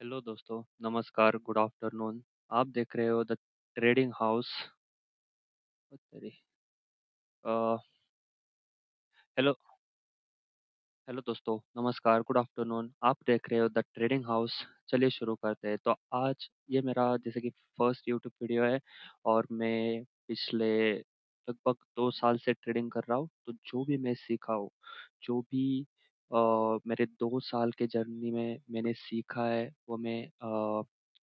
Hello दोस्तों, नमस्कार, good afternoon. आप देख रहे हो द ट्रेडिंग हाउस। तेरी अ, हेलो हेलो दोस्तों, नमस्कार, गुड आफ्टरनून। आप देख रहे हो द ट्रेडिंग हाउस। चलिए शुरू करते हैं। तो आज ये मेरा जैसे कि फर्स्ट यूट्यूब वीडियो है और मैं पिछले लगभग 2 साल से ट्रेडिंग कर रहा हूँ। तो जो भी मैं सीखा हूँ, जो भी मेरे 2 साल के जर्नी में मैंने सीखा है, वो मैं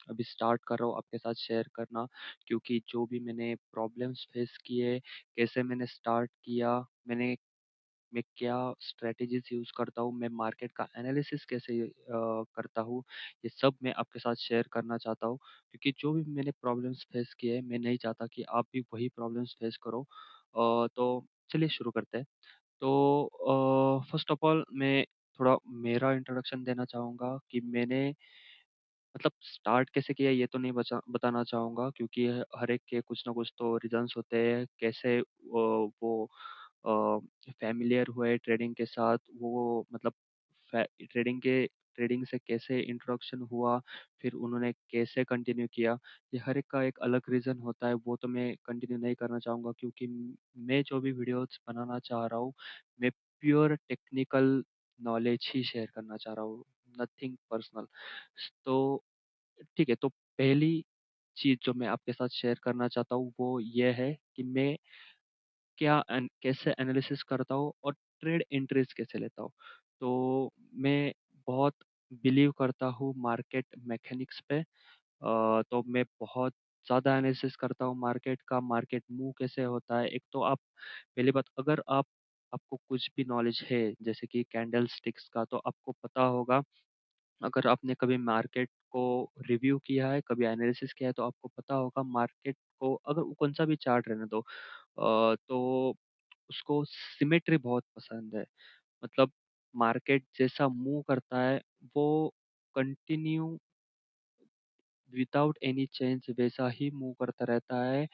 अभी स्टार्ट कर रहा हूँ आपके साथ शेयर करना। क्योंकि जो भी मैंने प्रॉब्लम्स फेस किए, कैसे मैंने स्टार्ट किया, मैं क्या स्ट्रैटेजीज़ यूज़ करता हूँ, मैं मार्केट का एनालिसिस कैसे करता हूँ, ये सब मैं आपके साथ शेयर करना चाहता हूँ। क्योंकि जो भी मैंने प्रॉब्लम्स फेस किए हैं, मैं नहीं चाहता कि आप भी वही प्रॉब्लम्स फेस करो। तो चलिए शुरू करते हैं। तो फर्स्ट ऑफ ऑल मैं थोड़ा मेरा इंट्रोडक्शन देना चाहूँगा कि मैंने मतलब स्टार्ट कैसे किया ये तो नहीं बताना चाहूँगा, क्योंकि हर एक के कुछ ना कुछ तो रीज़न्स होते हैं, कैसे वो फ़ैमिलियर हुए ट्रेडिंग के साथ, वो मतलब फ़ै ट्रेडिंग से कैसे इंट्रोडक्शन हुआ, फिर उन्होंने कैसे कंटिन्यू किया, ये हर एक का एक अलग रीज़न होता है, वो तो मैं कंटिन्यू नहीं करना चाहूँगा। क्योंकि मैं जो भी वीडियोज़ बनाना चाह रहा हूँ, मैं प्योर टेक्निकल नॉलेज ही शेयर करना चाह रहा हूँ, नथिंग पर्सनल। तो ठीक है, तो पहली चीज़ जो मैं आपके साथ शेयर करना चाहता हूँ, वो ये है कि मैं कैसे एनालिसिस करता हूँ और ट्रेड एंट्रीज़ कैसे लेता हूँ। तो मैं बहुत बिलीव करता हूँ मार्केट मैकेनिक्स पे। तो मैं बहुत ज़्यादा एनालिसिस करता हूँ मार्केट का, मार्केट मूव कैसे होता है। एक तो आप पहली बात, अगर आपको कुछ भी नॉलेज है, जैसे कि कैंडलस्टिक्स का, तो आपको पता होगा। अगर आपने कभी मार्केट को रिव्यू किया है, कभी एनालिसिस किया है, तो आपको पता होगा मार्केट को, अगर वो कौन-सा भी चार्ट रहने दो, तो उसको सिमेट्री बहुत पसंद है। मतलब मार्केट जैसा मूव करता है, वो कंटिन्यू विदाउट एनी चेंज वैसा ही मूव करता रहता है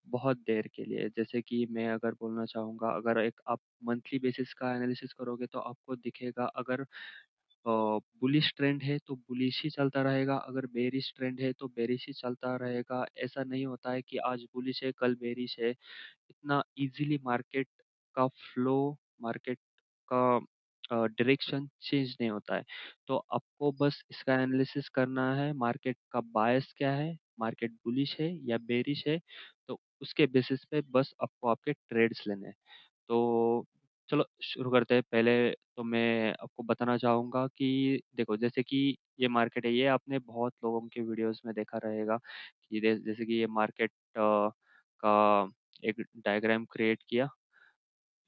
बहुत देर के लिए। जैसे कि मैं अगर बोलना चाहूँगा, अगर एक आप मंथली बेसिस का एनालिसिस करोगे, तो आपको दिखेगा, अगर बुलिश ट्रेंड है तो बुलिश ही चलता रहेगा, अगर बेरिश ट्रेंड है तो बेरिश ही चलता रहेगा। ऐसा नहीं होता है कि आज बुलिश है कल बेरिश है। इतना इजीली मार्केट का फ्लो, मार्केट का डायरेक्शन चेंज नहीं होता है। तो आपको बस इसका एनालिसिस करना है, मार्केट का बायस क्या है, मार्केट बुलिश है या बेरिश है, तो उसके बेसिस पे बस आपको आपके ट्रेड्स लेने हैं। तो चलो शुरू करते हैं। पहले तो मैं आपको बताना चाहूँगा कि देखो, जैसे कि ये मार्केट है, ये आपने बहुत लोगों के वीडियोज़ में देखा रहेगा कि जैसे कि ये मार्केट का एक डायग्राम क्रिएट किया,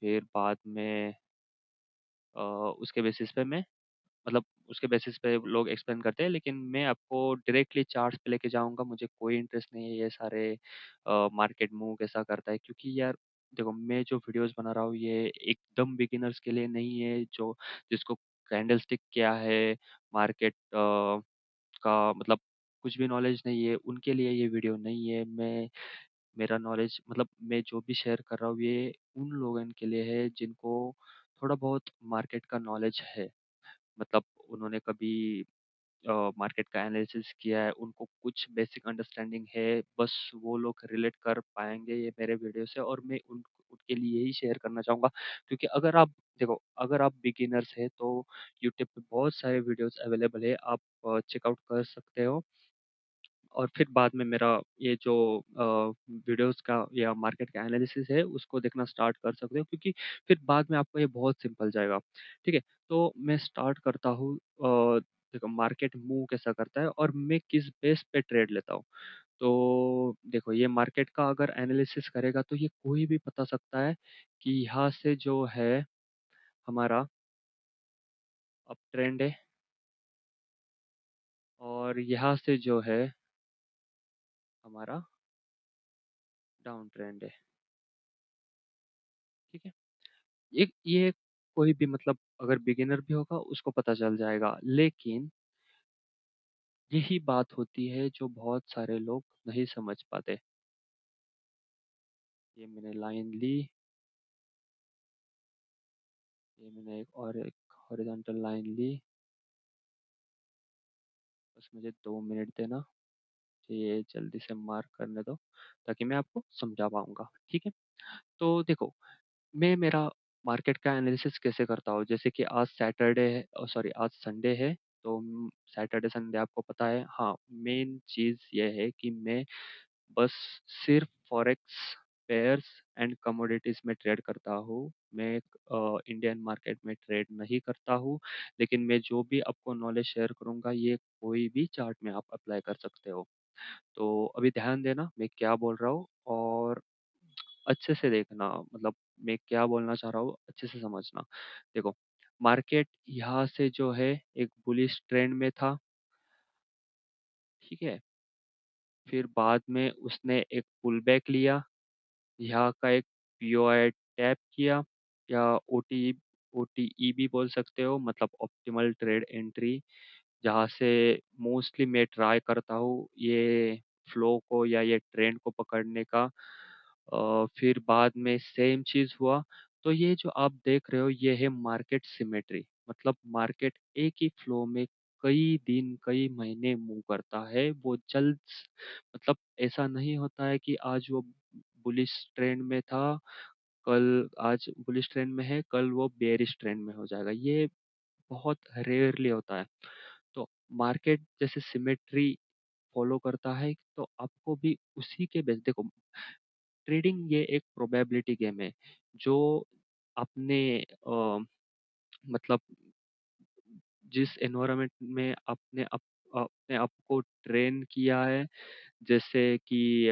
फिर बाद में अ, उसके बेसिस पे मैं मतलब उसके बेसिस पे लोग एक्सप्लेन करते हैं, लेकिन मैं आपको डायरेक्टली चार्ट्स पे लेके जाऊँगा। मुझे कोई इंटरेस्ट नहीं है ये सारे मार्केट मूव कैसा करता है, क्योंकि यार देखो, मैं जो वीडियोज़ बना रहा हूँ, ये एकदम बिगिनर्स के लिए नहीं है, जो जिसको कैंडलस्टिक क्या है, मार्केट का मतलब कुछ भी नॉलेज नहीं है, उनके लिए ये वीडियो नहीं है। मेरा नॉलेज मतलब मैं जो भी शेयर कर रहा हूँ, ये उन लोगों के लिए है जिनको थोड़ा बहुत मार्केट का नॉलेज है। मतलब उन्होंने कभी मार्केट का एनालिसिस किया है, उनको कुछ बेसिक अंडरस्टैंडिंग है, बस वो लोग रिलेट कर पाएँगे ये मेरे वीडियो से, और मैं उनके लिए ही शेयर करना चाहूँगा। क्योंकि अगर आप देखो, अगर आप बिगिनर्स हैं, तो यूट्यूब पे बहुत सारे वीडियोज़ अवेलेबल है, आप चेकआउट कर सकते हो। और फिर बाद में मेरा ये जो वीडियोज़ का या मार्केट का एनालिसिस है, उसको देखना स्टार्ट कर सकते हो, क्योंकि फिर बाद में आपको ये बहुत सिंपल जाएगा। ठीक है? तो मैं स्टार्ट करता हूँ। देखो, मार्केट मूव कैसा करता है और मैं किस बेस पे ट्रेड लेता हूँ। तो देखो, ये मार्केट का अगर एनालिसिस करेगा, तो ये कोई भी बता सकता है कि यहाँ से जो है हमारा अप ट्रेंड है, और यहाँ से जो है हमारा डाउन ट्रेंड है। ठीक है? ये कोई भी मतलब अगर बिगिनर भी होगा, उसको पता चल जाएगा। लेकिन यही बात होती है जो बहुत सारे लोग नहीं समझ पाते। ये मैंने लाइन ली, ये मैंने एक हॉरिजॉन्टल लाइन ली, मुझे 2 मिनट देना। ये जल्दी से मार्क करने दो ताकि मैं आपको समझा पाऊंगा। ठीक है, तो देखो, मैं मेरा मार्केट का एनालिसिस कैसे करता हूँ, जैसे कि आज सैटरडे है, सॉरी आज संडे है। तो सैटरडे संडे आपको पता है, हाँ, मेन चीज़ ये है कि मैं बस सिर्फ फॉरेक्स, पेयर्स एंड कमोडिटीज में ट्रेड करता हूँ। मैं इंडियन मार्केट में ट्रेड नहीं करता हूँ। लेकिन मैं जो भी आपको नॉलेज शेयर करूँगा, ये कोई भी चार्ट में आप अप्लाई कर सकते हो। तो अभी ध्यान देना मैं क्या बोल रहा हूँ, और अच्छे से देखना, मतलब मैं क्या बोलना चाह रहा हूँ अच्छे से समझना। देखो, मार्केट यहाँ से जो है एक बुलिश ट्रेंड में था। ठीक है, फिर बाद में उसने एक पुल बैक लिया, यहाँ का एक पीओआई टैप किया, या ओटी ओटीई भी बोल सकते हो, मतलब ऑप्टिमल ट्रेड एंट्री, जहाँ से मोस्टली मैं ट्राई करता हूँ ये फ्लो को या ये ट्रेंड को पकड़ने का। फिर बाद में सेम चीज़ हुआ। तो ये जो आप देख रहे हो ये है मार्केट सिमेट्री, मतलब मार्केट एक ही फ्लो में कई दिन कई महीने मूव करता है। वो जल्द, मतलब ऐसा नहीं होता है कि आज वो बुलिश ट्रेंड में था, कल आज बुलिश ट्रेंड में है, कल वो बेरिश ट्रेंड में हो जाएगा। ये बहुत रेयरली होता है। तो मार्केट जैसे सिमेट्री फॉलो करता है, तो आपको भी उसी के बेस, देखो, ट्रेडिंग ये एक प्रोबेबिलिटी गेम है। जो आपने मतलब जिस एनवायरनमेंट में अपने आप को ट्रेन किया है, जैसे कि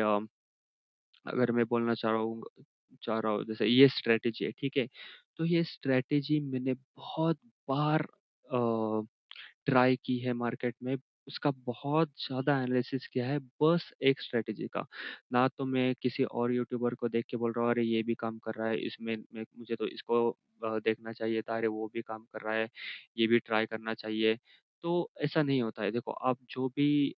अगर मैं बोलना चाह रहा हूँ जैसे ये स्ट्रेटेजी है, ठीक है। तो ये स्ट्रेटेजी मैंने बहुत बार ट्राई की है मार्केट में, उसका बहुत ज़्यादा एनालिसिस किया है, बस एक स्ट्रेटेजी का। ना तो मैं किसी और यूट्यूबर को देख के बोल रहा हूँ अरे ये भी काम कर रहा है, इसमें मुझे तो इसको देखना चाहिए था, अरे वो भी काम कर रहा है, ये भी ट्राई करना चाहिए। तो ऐसा नहीं होता है। देखो, आप जो भी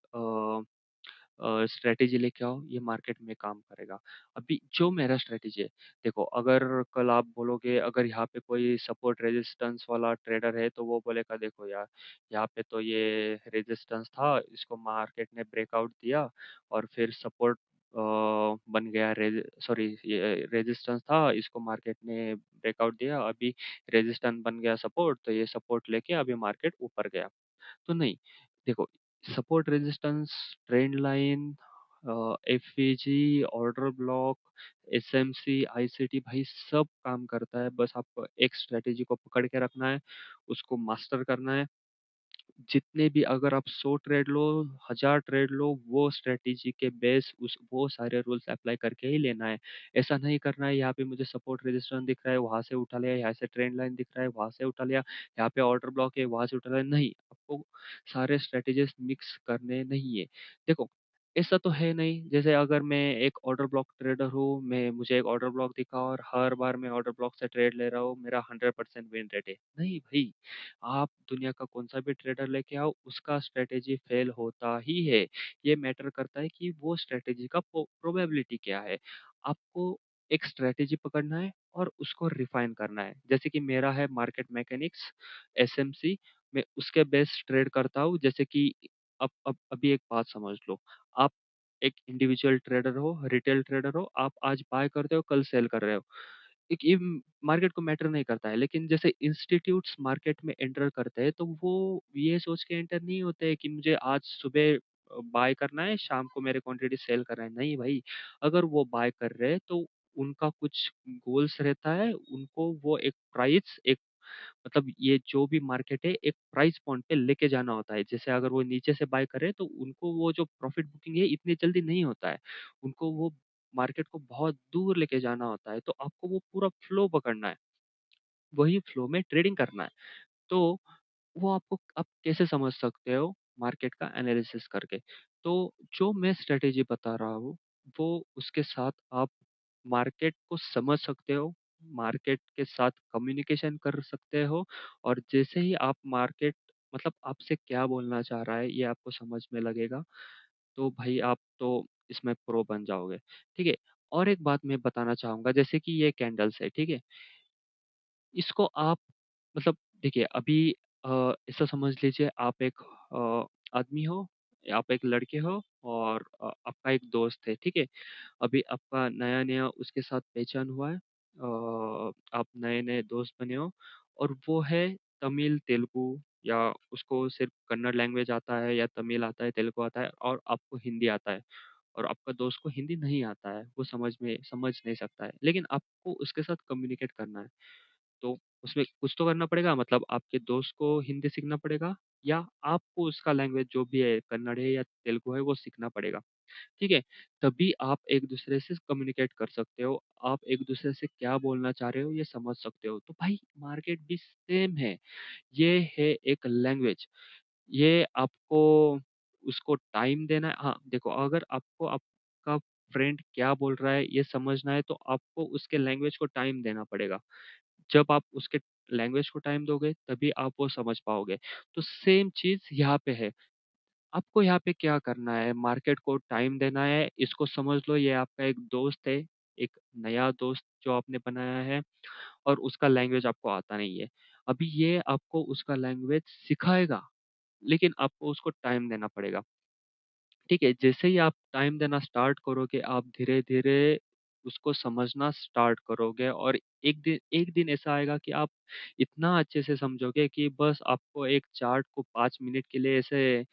स्ट्रैटेजी लेके आओ, ये मार्केट में काम करेगा। अभी जो मेरा स्ट्रैटेजी है, देखो, अगर कल आप बोलोगे, अगर यहाँ पे कोई सपोर्ट रेजिस्टेंस वाला ट्रेडर है, तो वो बोलेगा देखो यार, यहाँ पे तो ये रेजिस्टेंस था, इसको मार्केट ने ब्रेकआउट दिया, और फिर सपोर्ट बन गया, सॉरी, ये रेजिस्टेंस था, इसको मार्केट ने ब्रेकआउट दिया, अभी रेजिस्टेंस बन गया सपोर्ट, तो ये सपोर्ट लेके अभी मार्केट ऊपर गया। तो नहीं, देखो, support resistance, trend line, FVG, order block, SMC, ICT, भाई सब काम करता है। बस आपको एक स्ट्रेटेजी को पकड़ के रखना है, उसको मास्टर करना है। जितने भी, अगर आप 100 ट्रेड लो, 1000 ट्रेड लो, वो स्ट्रेटेजी के बेस उस वो सारे रूल्स अप्लाई करके ही लेना है। ऐसा नहीं करना है यहाँ पे मुझे सपोर्ट रेजिस्टेंस दिख रहा है वहां से उठा लिया, यहाँ से ट्रेंड लाइन दिख रहा है वहां से उठा लिया, यहाँ पे ऑर्डर ब्लॉक है वहां से उठा लिया। नहीं, आपको सारे स्ट्रेटेजीज मिक्स करने नहीं है। देखो, ऐसा तो है नहीं जैसे अगर मैं एक ऑर्डर ब्लॉक ट्रेडर हूँ, मैं मुझे एक ऑर्डर ब्लॉक दिखा और हर बार मैं ऑर्डर ब्लॉक से ट्रेड ले रहा हूँ, मेरा 100% विन रेट है। नहीं भाई, आप दुनिया का कौन सा भी ट्रेडर लेके आओ, उसका स्ट्रेटेजी फेल होता ही है। ये मैटर करता है कि वो स्ट्रेटेजी का प्रोबेबिलिटी क्या है। आपको एक स्ट्रेटेजी पकड़ना है और उसको रिफाइन करना है। जैसे कि मेरा है मार्केट मैकेनिक्स, एसएमसी, मैं उसके बेस ट्रेड करता हूँ। जैसे कि अब अभी एक बात समझ लो, आप एक इंडिविजुअल ट्रेडर हो, रिटेल ट्रेडर हो, आप आज बाय करते हो, कल सेल कर रहे हो, एक ये मार्केट को मैटर नहीं करता है। लेकिन जैसे इंस्टीट्यूट्स मार्केट में एंटर करते हैं, तो वो ये सोच के एंटर नहीं होते हैं कि मुझे आज सुबह बाय करना है, शाम को मेरे क्वांटिटी सेल करना है। नहीं भाई, अगर वो बाय कर रहे हैं तो उनका कुछ गोल्स रहता है, उनको वो एक प्राइस, एक, मतलब ये जो भी मार्केट है एक प्राइस पॉइंट पे लेके जाना होता है। जैसे अगर वो नीचे से बाय करे तो उनको वो जो प्रॉफिट बुकिंग है इतनी जल्दी नहीं होता है, उनको वो मार्केट को बहुत दूर लेके जाना होता है। तो आपको वो पूरा फ्लो पकड़ना है, वही फ्लो में ट्रेडिंग करना है। तो वो आपको आप कैसे समझ सकते हो, मार्केट का एनालिसिस करके। तो जो मैं स्ट्रेटेजी बता रहा हूँ, वो उसके साथ आप मार्केट को समझ सकते हो, मार्केट के साथ कम्युनिकेशन कर सकते हो, और जैसे ही आप मार्केट, मतलब आपसे क्या बोलना चाह रहा है ये आपको समझ में लगेगा, तो भाई आप तो इसमें प्रो बन जाओगे। ठीक है, और एक बात मैं बताना चाहूंगा, जैसे कि ये कैंडल्स है, ठीक है, इसको आप, मतलब देखिए, अभी ऐसा समझ लीजिए आप एक आदमी हो, आप एक लड़के हो और आपका एक दोस्त है, ठीक है? अभी आपका नया-नया उसके साथ पहचान हुआ है। आप नए-नए दोस्त बने हो और वो है तमिल, तेलुगु या उसको सिर्फ़ कन्नड़ लैंग्वेज आता है या तमिल आता है, तेलुगु आता है और आपको हिंदी आता है और आपका दोस्त को हिंदी नहीं आता है, वो समझ नहीं सकता है, लेकिन आपको उसके साथ कम्युनिकेट करना है। तो उसमें कुछ तो करना पड़ेगा मतलब आपके दोस्त को हिंदी सीखना पड़ेगा या आपको उसका लैंग्वेज जो भी है, कन्नड़ है या तेलुगु है, वो सीखना पड़ेगा। ठीक है? तभी आप एक-दूसरे से कम्युनिकेट कर सकते हो। आप एक-दूसरे से क्या बोलना चाह रहे हो ये समझ सकते हो। तो भाई मार्केट भी सेम है। ये है एक लैंग्वेज। ये आपको उसको टाइम देना है हाँ, देखो अगर आपको आपका फ्रेंड क्या बोल रहा है ये समझना है तो आपको उसके लैंग्वेज को टाइम देना पड़ेगा। जब आप उसके लैंग्वेज को टाइम दोगे तभी आप वो समझ पाओगे। तो सेम चीज़ यहाँ पे है। आपको यहाँ पे क्या करना है, मार्केट को टाइम देना है, इसको समझ लो ये आपका एक दोस्त है, एक नया दोस्त जो आपने बनाया है और उसका लैंग्वेज आपको आता नहीं है। अभी ये आपको उसका लैंग्वेज सिखाएगा, लेकिन आपको उसको टाइम देना पड़ेगा। ठीक है? जैसे ही आप टाइम देना स्टार्ट करोगे, आप धीरे-धीरे उसको समझना स्टार्ट करोगे और एक दिन ऐसा आएगा कि आप इतना अच्छे से समझोगे कि बस आपको एक चार्ट को 5 मिनट के लिए ऐसे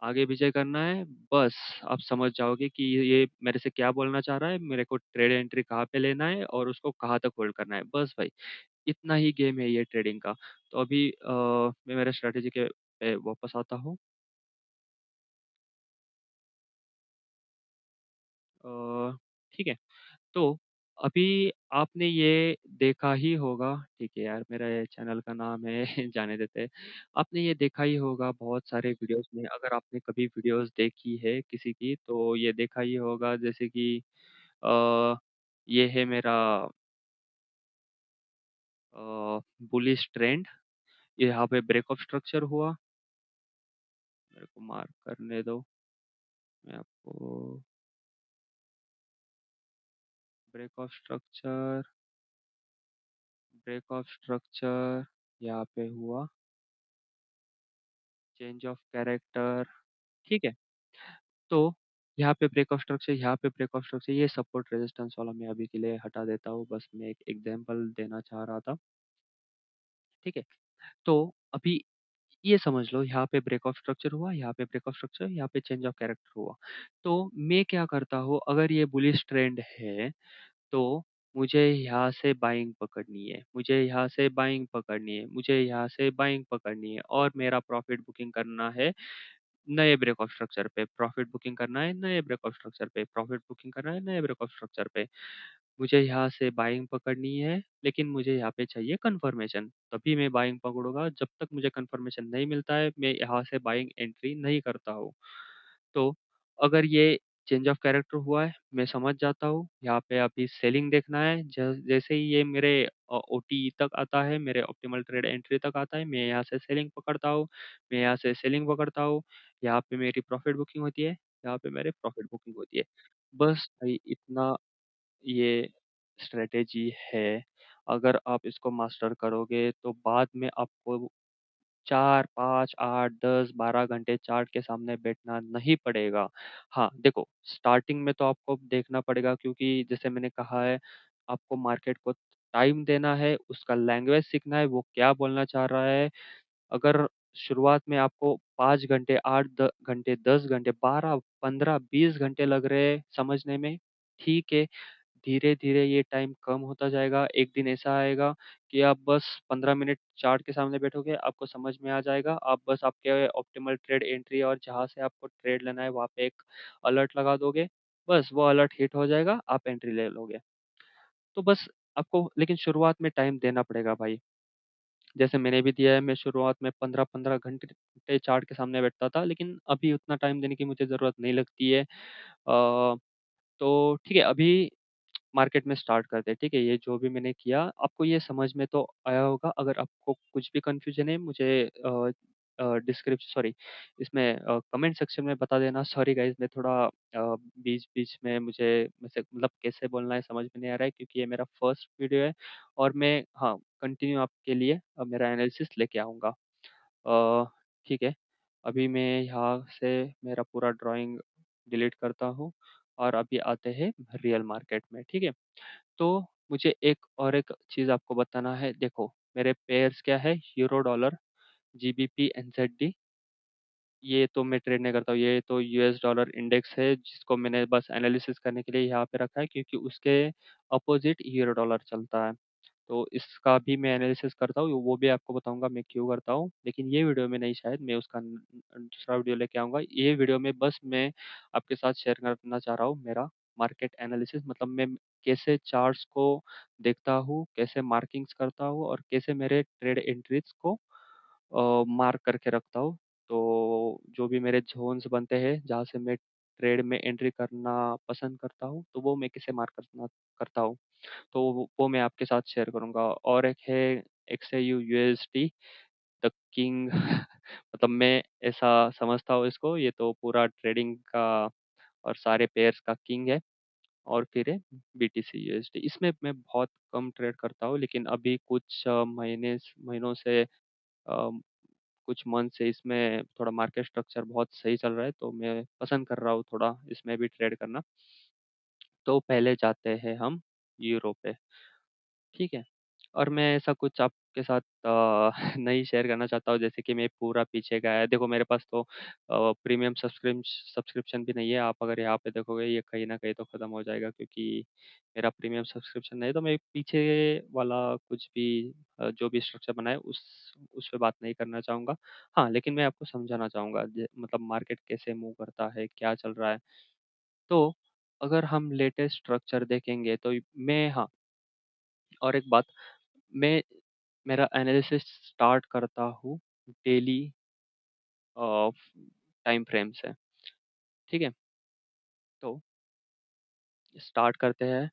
आगे-पीछे करना है, बस आप समझ जाओगे कि ये मेरे से क्या बोलना चाह रहा है, मेरे को ट्रेड एंट्री कहाँ पे लेना है और उसको कहाँ तक होल्ड करना है, बस भाई, इतना ही गेम है ये ट्रेडिंग का। तो अभी मैं मेरे स्ट्रैटेजी के पे वापस आता हूँ। अ, ठीक है, तो अभी आपने ये देखा ही होगा ठीक है यार, मेरा ये चैनल का नाम है जाने देते हैं। आपने ये देखा ही होगा बहुत सारे वीडियोज़ में, अगर आपने कभी वीडियोज़ देखी है किसी की, तो ये देखा ही होगा जैसे कि अ, ये है मेरा बुलिश ट्रेंड, यहाँ पे ब्रेक ऑफ स्ट्रक्चर हुआ, मेरे को मार्क करने दो, मैं आपको break of structure, break of structure यहाँ पे हुआ, चेंज ऑफ कैरेक्टर, ठीक है? तो यहाँ पे ब्रेक ऑफ स्ट्रक्चर, यहाँ पे ब्रेक ऑफ स्ट्रक्चर, ये सपोर्ट रेजिस्टेंस वाला मैं अभी के लिए हटा देता हूँ, बस मैं एक एग्जांपल देना चाह रहा था, ठीक है? तो अभी ये समझ लो यहाँ पे ब्रेक ऑफ स्ट्रक्चर हुआ, यहाँ पे ब्रेक ऑफ स्ट्रक्चर, यहाँ पे चेंज ऑफ कैरेक्टर हुआ। तो मैं क्या करता हूँ अगर ये बुलिश ट्रेंड है, तो मुझे यहाँ से बाइंग पकड़नी है, मुझे यहाँ से बाइंग पकड़नी है, मुझे यहाँ से बाइंग पकड़नी है और मेरा प्रॉफिट बुकिंग करना है नए ब्रेक ऑफ स्ट्रक्चर पे, प्रॉफिट बुकिंग करना है नए ब्रेक ऑफ स्ट्रक्चर पे, प्रॉफिट बुकिंग करना है नए ब्रेक ऑफ स्ट्रक्चर पे। मुझे यहाँ से बाइंग पकड़नी है, लेकिन मुझे यहाँ पे चाहिए कन्फर्मेशन, तभी मैं बाइंग पकड़ूँगा, जब तक मुझे कन्फर्मेशन नहीं मिलता है, मैं यहाँ से बाइंग एंट्री नहीं करता हूँ। तो अगर ये चेंज ऑफ कैरेक्टर हुआ है, मैं समझ जाता हूँ, यहाँ पे अभी सेलिंग देखना है, जैसे ही ये मेरे ओटी तक आता है, मेरे ऑप्टिमल ट्रेड एंट्री तक आता है, मैं यहाँ से सेलिंग पकड़ता हूँ, मैं यहाँ से सेलिंग पकड़ता हूँ, यहाँ पे मेरी प्रॉफिट बुकिंग होती है, यहाँ पे मेरे प्रॉफिट बुकिंग होती है। बस भाई इतना ये स्ट्रैटेजी है, अगर आप इसको मास्टर करोगे तो बाद में आपको 4, 5, 8, 10, 12 घंटे चार्ट के सामने बैठना नहीं पड़ेगा। हाँ, देखो स्टार्टिंग में तो आपको देखना पड़ेगा क्योंकि जैसे मैंने कहा है, आपको मार्केट को टाइम देना है, उसका लैंग्वेज सीखना है, वो क्या बोलना चाह रहा है। अगर शुरुआत में आपको 5 घंटे, 8 घंटे, 10 घंटे, 12, 15, 20 घंटे लग रहे हैं समझने में, ठीक है। धीरे-धीरे ये टाइम कम होता जाएगा। एक दिन ऐसा आएगा कि आप बस 15 मिनट चार्ट के सामने बैठोगे, आपको समझ में आ जाएगा। आप बस आपके ऑप्टिमल ट्रेड एंट्री और जहाँ से आपको ट्रेड लेना है, वहाँ पे एक अलर्ट लगा दोगे। बस वो अलर्ट हिट हो जाएगा, आप एंट्री ले लोगे। तो बस आपको लेकिन शुरुआत में टाइम देना पड़ेगा भाई। जैसे मैंने भी दिया है, मैं शुरुआत में 15-15 घंटे चार्ट के सामने बैठता था, लेकिन अभी उतना टाइम देने की मुझे ज़रूरत नहीं लगती है। तो ठीक है, अभी मार्केट में स्टार्ट करते हैं, ठीक है? ये जो भी मैंने किया, आपको ये समझ में तो आया होगा। अगर आपको कुछ भी कन्फ्यूज़न है, मुझे डिस्क्रिप्शन सॉरी इसमें कमेंट सेक्शन में बता देना। सॉरी गाइस, मैं थोड़ा बीच-बीच में मुझे मुझसे मतलब कैसे बोलना है समझ में नहीं आ रहा है, क्योंकि ये मेरा फर्स्ट वीडियो है और मैं हाँ, कंटिन्यू आपके लिए मेरा एनालिसिस लेके आऊँगा। अ, ठीक है, अभी मैं यहाँ से मेरा पूरा ड्राइंग डिलीट करता हूँ और अभी आते हैं रियल मार्केट में, ठीक है? तो मुझे एक चीज़ आपको बताना है। देखो, मेरे पेयर्स क्या है, यूरो डॉलर, जीबीपी, एनज़ेडी, ये तो मैं ट्रेड नहीं करता हूँ। ये तो यूएस डॉलर इंडेक्स है जिसको मैंने बस एनालिसिस करने के लिए यहाँ पे रखा है, क्योंकि उसके अपोज़िट यूरो डॉलर चलता है। तो इसका भी मैं एनालिसिस करता हूँ, वो भी आपको बताऊँगा मैं क्यों करता हूँ। लेकिन ये वीडियो में नहीं, शायद मैं उसका दूसरा वीडियो लेके आऊँगा। ये वीडियो में बस मैं आपके साथ शेयर करना चाह रहा हूँ मेरा मार्केट एनालिसिस, मतलब मैं कैसे चार्ट्स को देखता हूँ, कैसे मार्किंग्स करता हूँ और कैसे मेरे ट्रेड एंट्रीज़ को मार्क करके रखता हूँ। तो जो भी मेरे ज़ोन्स बनते हैं, जहाँ से मैं ट्रेड में एंट्री करना पसंद करता हूँ, तो वो मैं कैसे मार्क करना करता हूँ। तो वो मैं आपके साथ शेयर करूँगा। और एक है एक्सआईयू यूएसडी द किंग मतलब मैं ऐसा समझता हूँ इसको, ये तो पूरा ट्रेडिंग का और सारे पेयर्स का किंग है। और फिर है बीटीसी यूएसडी, इसमें मैं बहुत कम ट्रेड करता हूँ, लेकिन अभी कुछ महीनों से कुछ मंथ से इसमें थोड़ा मार्केट स्ट्रक्चर बहुत सही चल रहा है, तो मैं पसंद कर रहा हूँ थोड़ा इसमें भी ट्रेड करना। तो पहले जाते हैं हम यूरो पे, ठीक है? और मैं ऐसा कुछ आपके साथ नहीं शेयर करना चाहता हूँ, जैसे कि मैं पूरा पीछे गया। देखो, मेरे पास तो प्रीमियम सब्सक्रिप्शन भी नहीं है। आप अगर यहाँ पे देखोगे, ये कहीं न कहीं तो खत्म हो जाएगा, क्योंकि मेरा प्रीमियम सब्सक्रिप्शन नहीं है। तो मैं पीछे वाला कुछ भी जो भी स्ट्रक्चर बना है उस पे बात नहीं करना चाहूँगा। हाँ, लेकिन मैं आपको समझाना चाहूँगा मतलब मार्केट कैसे मूव करता है, क्या चल रहा है। तो अगर हम लेटेस्ट स्ट्रक्चर देखेंगे तो मैं हाँ, और एक बात, मैं मेरा एनालिसिस स्टार्ट करता हूँ डेली अ, टाइम फ्रेम से, ठीक है? तो स्टार्ट करते हैं।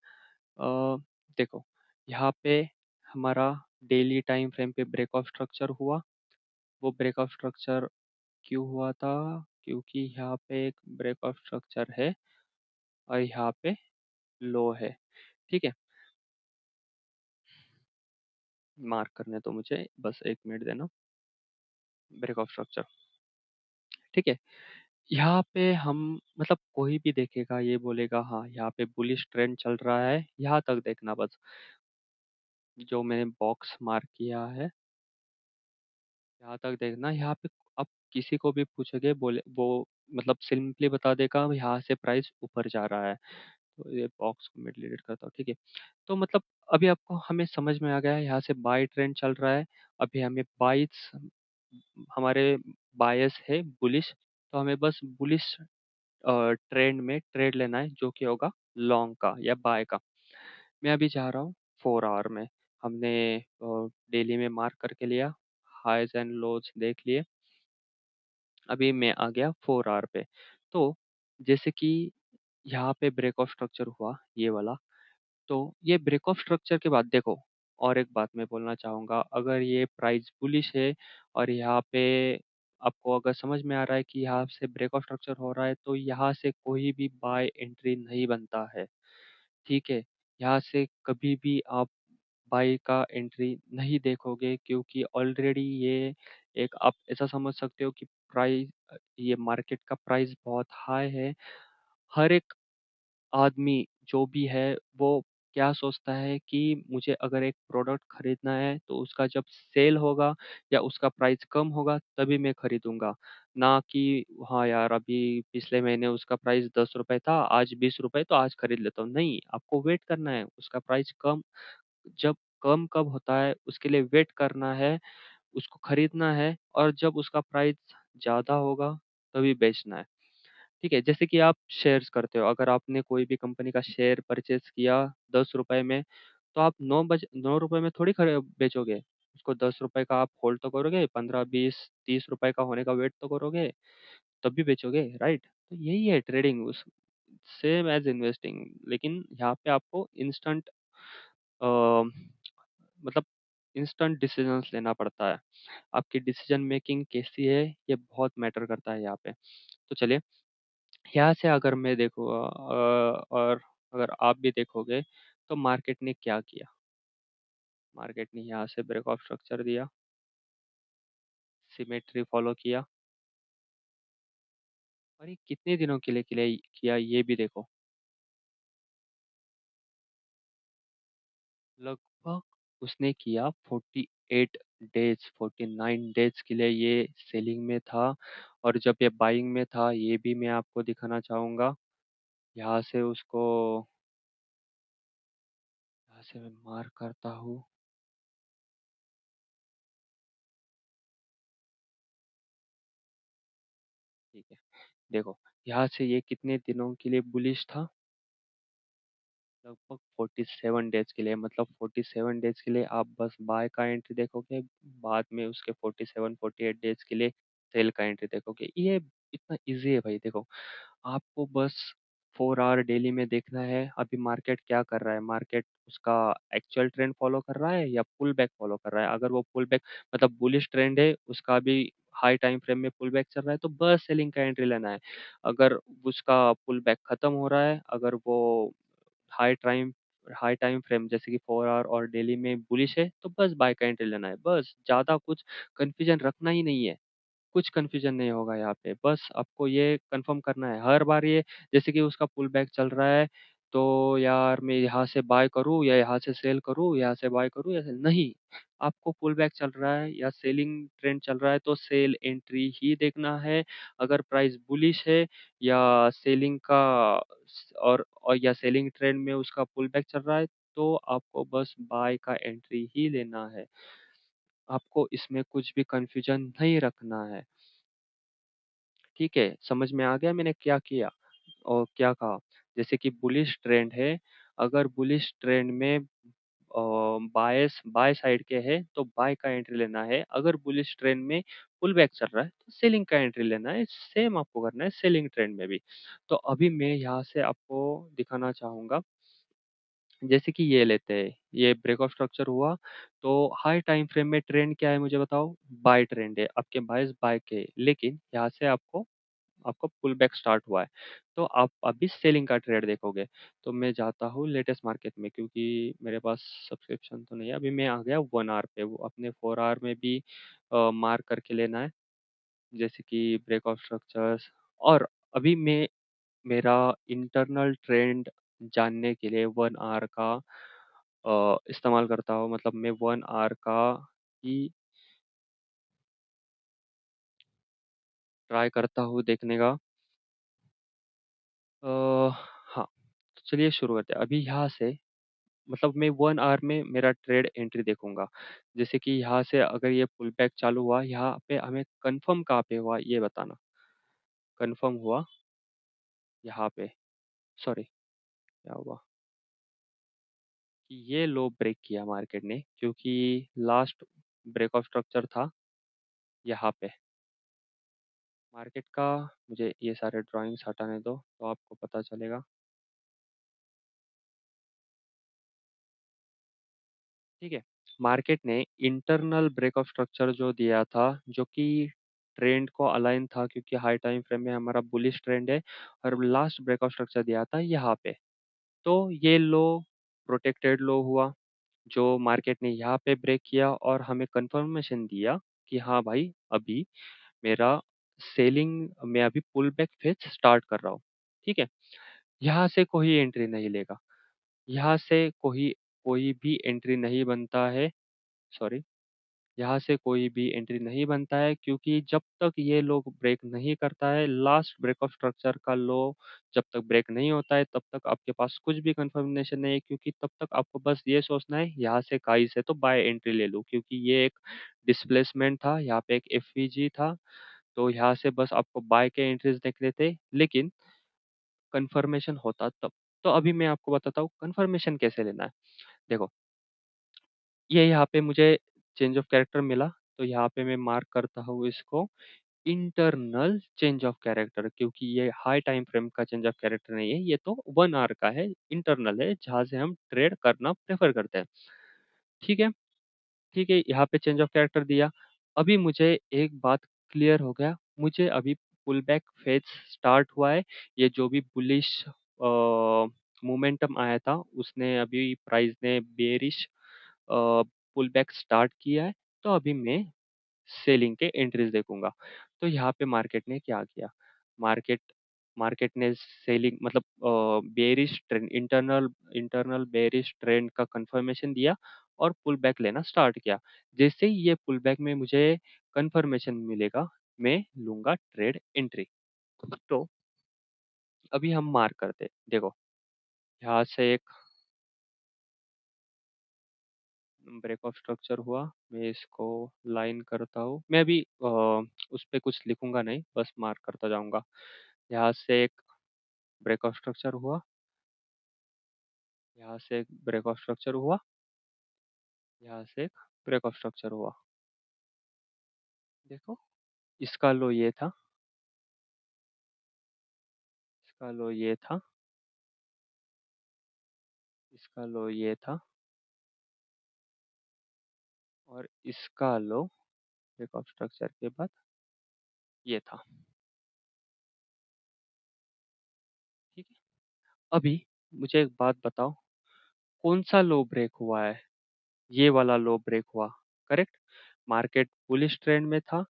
देखो, यहाँ पे हमारा डेली टाइम फ्रेम पे ब्रेकऑफ स्ट्रक्चर हुआ। वो ब्रेकऑफ स्ट्रक्चर क्यों हुआ था? क्योंकि यहाँ पे एक ब्रेकऑफ स्ट्रक्चर है और यहाँ पे लो है, ठीक है? मार्क करने दो मुझे, बस 1 मिनट देना। ब्रेकऑफ स्ट्रक्चर, ठीक है? यहाँ पे हम मतलब कोई भी देखेगा ये बोलेगा हाँ, यहाँ पे बुलिश ट्रेंड चल रहा है, यहाँ तक देखना बस। जो मैंने बॉक्स मार्क किया है, यहाँ तक देखना। यहाँ पे आप किसी को भी पूछोगे, बोले वो मतलब सिंपली बता देगा यहाँ से प्राइस ऊपर जा रहा है। तो ये बॉक्स को मैं डिलीट करता हूँ, ठीक है? तो मतलब अभी आपको हमें समझ में आ गया है, यहाँ से बाय ट्रेंड चल रहा है। अभी हमें बाइस हमारे बायस है बुलिश, तो हमें बस बुलिश ट्रेंड में ट्रेड लेना है, जो कि होगा लॉन्ग का या बाय का। मैं अभी जा रहा हूँ 4 आवर में। हमने डेली में मार्क करके लिया, हाइज़ एंड लोज़ देख लिए। अभी मैं आ गया 4 आवर पे। तो जैसे कि यहाँ पे ब्रेक ऑफ स्ट्रक्चर हुआ ये वाला, तो ये ब्रेक ऑफ स्ट्रक्चर के बाद देखो, और एक बात मैं बोलना चाहूँगा, अगर ये प्राइस बुलिश है और यहाँ पे आपको अगर समझ में आ रहा है कि यहाँ से ब्रेक ऑफ स्ट्रक्चर हो रहा है, तो यहाँ से कोई भी बाय एंट्री नहीं बनता है, ठीक है? यहाँ से कभी भी आप बाय का एंट्री नहीं देखोगे, क्योंकि ऑलरेडी ये एक आप ऐसा समझ सकते हो कि ये मार्केट का प्राइस बहुत हाई है। हर एक आदमी जो भी है वो क्या सोचता है कि मुझे अगर एक प्रोडक्ट खरीदना है तो उसका जब सेल होगा या उसका प्राइस कम होगा तभी मैं खरीदूँगा। ना कि हाँ यार, अभी पिछले महीने उसका प्राइस ₹10 था, आज ₹20 तो आज खरीद लेता हूँ। नहीं, आपको वेट करना है। उसका प्राइस जब कम कब होता है उसके लिए वेट करना है, उसको खरीदना है और जब उसका प्राइस ज़्यादा होगा तभी बेचना है। ठीक है? जैसे कि आप शेयर्स करते हो, अगर आपने कोई भी कंपनी का शेयर परचेज़ किया ₹10 में, तो आप ₹9 में थोड़ी बेचोगे। उसको ₹10 का आप होल्ड तो करोगे, 15, 20, ₹30 का होने का वेट तो करोगे, तब भी बेचोगे, राइट? तो यही है ट्रेडिंग, उस सेम एज़ इन्वेस्टिंग, लेकिन यहाँ पे आपको इंस्टेंट अ, मतलब इंस्टेंट डिसीजंस लेना पड़ता है। आपकी डिसीजन मेकिंग कैसी है, ये बहुत मैटर करता है यहाँ पे। तो चलिए, यहाँ से अगर मैं देखूँ और अगर आप भी देखोगे, तो मार्केट ने क्या किया? मार्केट ने यहाँ से ब्रेक ऑफ स्ट्रक्चर दिया, सिमेट्री फॉलो किया, और ये कितने दिनों के लिए किया ये भी देखो। लगभग उसने किया 48 डेज, 49 डेज के लिए ये सेलिंग में था। और जब ये बाइंग में था, ये भी मैं आपको दिखाना चाहूंगा। यहाँ से उसको, यहाँ से मैं मार्क करता हूँ। ठीक है, देखो, यहाँ से ये कितने दिनों के लिए बुलिश था? लगभग 47 डेज के लिए। मतलब 47 डेज के लिए आप बस बाय का एंट्री देखोगे, बाद में उसके 47 48 डेज के लिए सेल का एंट्री देखोगे। ये इतना इजी है भाई। देखो, आपको बस 4 आवर डेली में देखना है, अभी मार्केट क्या कर रहा है। मार्केट उसका एक्चुअल ट्रेंड फॉलो कर रहा है या पुल बैक फॉलो कर रहा है। अगर वो पुल बैक, मतलब बुलिश ट्रेंड है, उसका भी हाई टाइम फ्रेम में पुल बैक चल रहा है, तो बस सेलिंग का एंट्री लेना है। अगर उसका पुल बैक खत्म हो रहा है, अगर वो high time high time frame जैसे कि 4 आवर और डेली में बुलिश है, तो बस बाय का एंट्री लेना है। बस ज़्यादा कुछ कंफ्यूजन रखना ही नहीं है। कुछ कंफ्यूजन नहीं होगा यहाँ पे। बस आपको ये कंफर्म करना है हर बार। ये जैसे कि उसका पुल बैक चल रहा है, तो यार मैं यहाँ से बाय करूँ या यहाँ से सेल करूँ, यहाँ से बाय करूँ या नहीं। आपको पुल बैक चल रहा है या सेलिंग ट्रेंड चल रहा है, तो सेल एंट्री ही देखना है। अगर प्राइस बुलिश है या सेलिंग का, और या सेलिंग ट्रेंड में उसका पुल बैक चल रहा है, तो आपको बस बाय का एंट्री ही लेना है। आपको इसमें कुछ भी कंफ्यूजन नहीं रखना है। ठीक है, समझ में आ गया मैंने क्या किया और क्या कहा। जैसे कि बुलिश ट्रेंड है, अगर बुलिश ट्रेंड में बायस बाय साइड के है, तो बाय का एंट्री लेना है। अगर बुलिश ट्रेंड में पुल बैक चल रहा है, तो सेलिंग का एंट्री लेना है। सेम आपको करना है सेलिंग ट्रेंड में भी। तो अभी मैं यहाँ से आपको दिखाना चाहूंगा। जैसे कि ये लेते हैं, ये ब्रेक ऑफ स्ट्रक्चर हुआ, तो हाई टाइम फ्रेम में ट्रेंड क्या है मुझे बताओ? बाय ट्रेंड है, आपके बायस बाय के, लेकिन यहाँ से आपको आपका पुल बैक स्टार्ट हुआ है, तो आप अभी सेलिंग का ट्रेड देखोगे। तो मैं जाता हूँ लेटेस्ट मार्केट में, क्योंकि मेरे पास सब्सक्रिप्शन तो नहीं है। अभी मैं आ गया 1 आवर पे, वो अपने 4 आवर में भी मार्क करके लेना है, जैसे कि ब्रेक ऑफ स्ट्रक्चर्स। और अभी मैं मेरा इंटरनल ट्रेंड जानने के लिए 1 आवर का इस्तेमाल करता हूँ। मतलब मैं 1 आवर का ही ट्राई करता हूँ देखने का। अ, हाँ, तो चलिए शुरू करते हैं। अभी यहाँ से, मतलब मैं 1 आवर में मेरा ट्रेड एंट्री देखूंगा। जैसे कि यहाँ से अगर ये पुल बैक चालू हुआ, यहाँ पे हमें कंफर्म कहाँ पे हुआ ये बताना। कंफर्म हुआ यहाँ पे, सॉरी, क्या हुआ कि ये लो ब्रेक किया मार्केट ने, क्योंकि लास्ट ब्रेक ऑफ स्ट्रक्चर था यहाँ पे मार्केट का। मुझे ये सारे ड्राइंग्स हटाने दो, तो आपको पता चलेगा। ठीक है, मार्केट ने इंटरनल ब्रेक ऑफ स्ट्रक्चर जो दिया था, जो कि ट्रेंड को अलाइन था, क्योंकि हाई टाइम फ्रेम में हमारा बुलिश ट्रेंड है, और लास्ट ब्रेक ऑफ स्ट्रक्चर दिया था यहाँ पे। तो ये लो प्रोटेक्टेड लो हुआ, जो मार्केट ने यहाँ पे ब्रेक किया और हमें कंफर्मेशन दिया कि हाँ भाई, अभी मेरा सेलिंग, मैं अभी पुल बैक फेज स्टार्ट कर रहा हूँ। ठीक है, यहाँ से कोई एंट्री नहीं लेगा। यहाँ से कोई कोई भी एंट्री नहीं बनता है। सॉरी, यहाँ से कोई भी एंट्री नहीं बनता है, क्योंकि जब तक ये लो ब्रेक नहीं करता है, लास्ट ब्रेक ऑफ स्ट्रक्चर का लो जब तक ब्रेक नहीं होता है, तब तक आपके पास कुछ भी कंफर्मेशन नहीं है। क्योंकि तब तक आपको बस ये सोचना है, यहाँ से काई से तो बाय एंट्री ले लूँ, क्योंकि ये एक डिस्प्लेसमेंट था, यहाँ पे एक एफवीजी था। तो यहाँ से बस आपको बाय के एंट्रीज देख लेते, लेकिन कंफर्मेशन होता तब। तो अभी मैं आपको बताता हूँ कंफर्मेशन कैसे लेना है। देखो, ये यहाँ पे मुझे चेंज ऑफ कैरेक्टर मिला, तो यहाँ पे मैं मार्क करता हूँ इसको इंटरनल चेंज ऑफ कैरेक्टर, क्योंकि ये हाई टाइम फ्रेम का चेंज ऑफ कैरेक्टर नहीं है, ये तो 1 आवर का है, इंटरनल है, जहाँ से हम ट्रेड करना प्रेफर करते हैं। ठीक है, ठीक है, यहाँ पे चेंज ऑफ कैरेक्टर दिया। अभी मुझे एक बात क्लियर हो गया, मुझे अभी पुल बैक फेज स्टार्ट हुआ है। ये जो भी बुलिश मोमेंटम आया था, उसने अभी प्राइस ने बेरिश पुल बैक स्टार्ट किया है। तो अभी मैं सेलिंग के एंट्रीज देखूंगा। तो यहाँ पे मार्केट ने क्या किया, मार्केट मार्केट ने सेलिंग मतलब bearish trend, internal internal bearish trend का कंफर्मेशन दिया और पुल बैक लेना स्टार्ट किया। जैसे ही ये पुल बैक में मुझे कंफर्मेशन मिलेगा, मैं लूंगा ट्रेड एंट्री। तो अभी हम मार्क करते हैं। देखो, यहाँ से एक ब्रेक ऑफ स्ट्रक्चर हुआ, मैं इसको लाइन करता हूँ। मैं अभी उस पे कुछ लिखूंगा नहीं, बस मार्क करता जाऊंगा। यहाँ से एक ब्रेक ऑफ स्ट्रक्चर हुआ, यहाँ से एक ब्रेक ऑफ स्ट्रक्चर हुआ, यहाँ से एक ब्रेक ऑफ स्ट्रक्चर हुआ। देखो, इसका लो ये था, इसका लो ये था, इसका लो ये था, और इसका लो ब्रेक ऑफ स्ट्रक्चर के बाद ये था। ठीक है, अभी मुझे एक बात बताओ, कौन सा लो ब्रेक हुआ है? ये वाला लो ब्रेक हुआ, करेक्ट। मार्केट बुलिश ट्रेंड में था।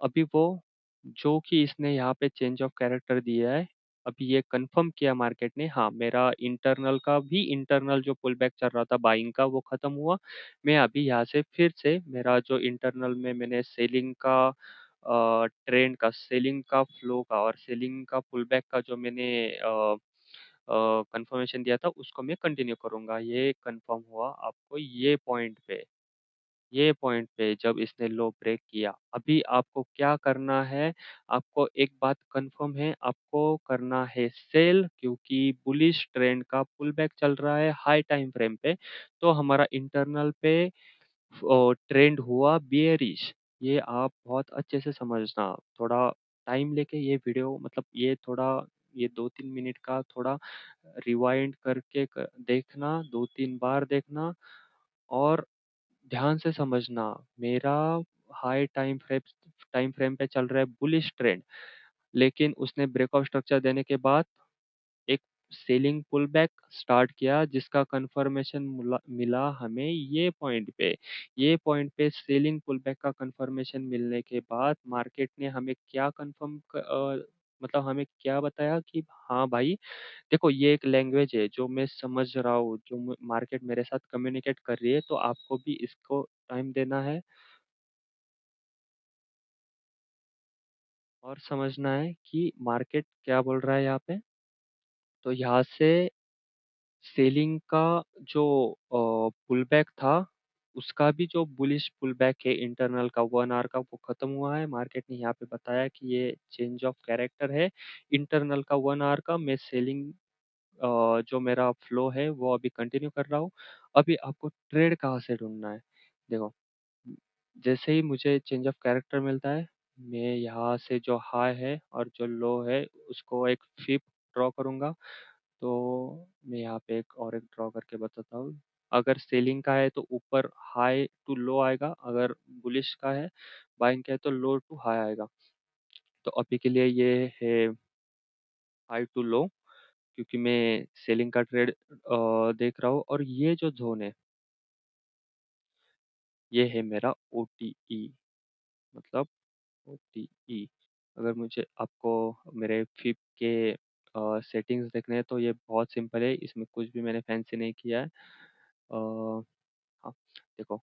अभी वो जो कि इसने यहाँ पे चेंज ऑफ कैरेक्टर दिया है, अभी ये कंफर्म किया मार्केट ने, हाँ मेरा इंटरनल का भी, इंटरनल जो पुल बैक चल रहा था बाइंग का, वो खत्म हुआ। मैं अभी यहाँ से फिर से मेरा जो इंटरनल में मैंने सेलिंग का ट्रेंड का, सेलिंग का फ्लो का और सेलिंग का पुल बैक का जो मैंने कंफर्मेशन दिया था, उसको मैं कंटिन्यू करूंगा। ये कंफर्म हुआ आपको ये पॉइंट पे जब इसने लो ब्रेक किया। अभी आपको क्या करना है? आपको एक बात कंफर्म है, आपको करना है सेल, क्योंकि बुलिश ट्रेंड का पुल बैक चल रहा है हाई टाइम फ्रेम पे। तो हमारा इंटरनल पे ट्रेंड हुआ बियरिश। ये आप बहुत अच्छे से समझना, थोड़ा टाइम लेके ये वीडियो, मतलब ये थोड़ा, ये 2-3 मिनट का थोड़ा रिवाइंड करके देखना, 2-3 बार देखना, और ध्यान से समझना। मेरा हाई टाइम फ्रेम पे चल रहा है बुलिश ट्रेंड, लेकिन उसने ब्रेकआउट स्ट्रक्चर देने के बाद एक सेलिंग पुल बैक स्टार्ट किया, जिसका कंफर्मेशन मिला हमें ये पॉइंट पे सेलिंग पुल बैक का कंफर्मेशन मिलने के बाद मार्केट ने हमें क्या मतलब हमें क्या बताया कि हाँ भाई, देखो ये एक लैंग्वेज है जो मैं समझ रहा हूँ, जो मार्केट मेरे साथ कम्युनिकेट कर रही है, तो आपको भी इसको टाइम देना है और समझना है कि मार्केट क्या बोल रहा है यहाँ पे। तो यहाँ से सेलिंग का जो पुल बैक था, उसका भी जो बुलिश पुल बैक है इंटरनल का 1 आवर का, वो खत्म हुआ है। मार्केट ने यहाँ पे बताया कि ये चेंज ऑफ कैरेक्टर है इंटरनल का 1 आवर का। मैं सेलिंग जो मेरा फ्लो है वो अभी कंटिन्यू कर रहा हूँ। अभी आपको ट्रेड कहाँ से ढूंढना है? देखो, जैसे ही मुझे चेंज ऑफ कैरेक्टर मिलता है, मैं यहाँ से जो हाई है और जो लो है, उसको एक फिप ड्रॉ करूंगा। तो मैं यहाँ पे एक ड्रॉ करके बताता हूँ। अगर सेलिंग का है तो ऊपर हाई टू लो आएगा, अगर बुलिश का है, बाइंग का है, तो लो टू हाई आएगा। तो अभी के लिए ये है हाई टू लो, क्योंकि मैं सेलिंग का ट्रेड देख रहा हूँ। और ये जो जोन है, ये है मेरा OTE, मतलब OTE। अगर मुझे आपको मेरे फिप के सेटिंग्स देखने हैं, तो ये बहुत सिंपल है, इसमें कुछ भी मैंने फैंसी नहीं किया है। हाँ, देखो,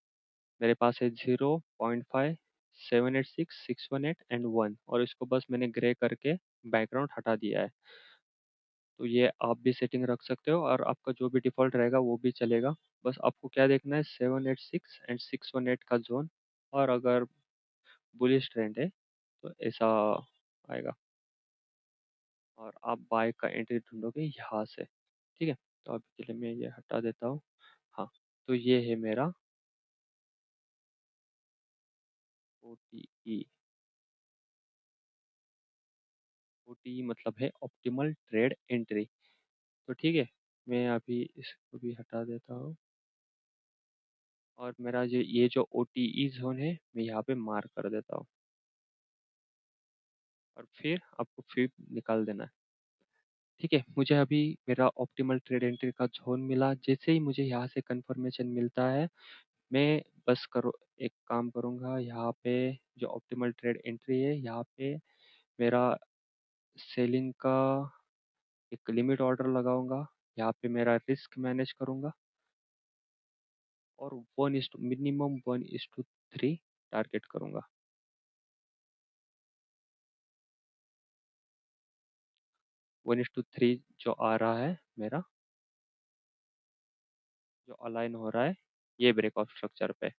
मेरे पास है 0.5, 786, 618 एंड 1, और इसको बस मैंने ग्रे करके बैकग्राउंड हटा दिया है। तो ये आप भी सेटिंग रख सकते हो, और आपका जो भी डिफ़ॉल्ट रहेगा वो भी चलेगा। बस आपको क्या देखना है, 786 एंड 618 का जोन, और अगर बुलिश ट्रेंड है तो ऐसा आएगा, और आप बाय का एंट्री ढूंढोगे यहाँ से। ठीक है, तो अभी के लिए मैं ये हटा देता हूँ। हाँ, तो ये है मेरा OTE। OTE मतलब है ऑप्टिमल ट्रेड एंट्री। तो ठीक है, मैं अभी इसको भी हटा देता हूँ। और मेरा ये जो OTE ज़ोन है, मैं यहाँ पे मार्क कर देता हूँ और फिर आपको फिर निकाल देना है। ठीक है, मुझे अभी मेरा ऑप्टिमल ट्रेड एंट्री का ज़ोन मिला। जैसे ही मुझे यहाँ से कंफर्मेशन मिलता है, मैं बस करो एक काम करूँगा, यहाँ पे जो ऑप्टिमल ट्रेड एंट्री है, यहाँ पे मेरा सेलिंग का एक लिमिट ऑर्डर लगाऊंगा। यहाँ पे मेरा रिस्क मैनेज करूंगा और 1 मिनिमम 1:3 टारगेट करूंगा। 1:3 जो आ रहा है मेरा, जो अलाइन हो रहा है ये ब्रेकआउट स्ट्रक्चर पे।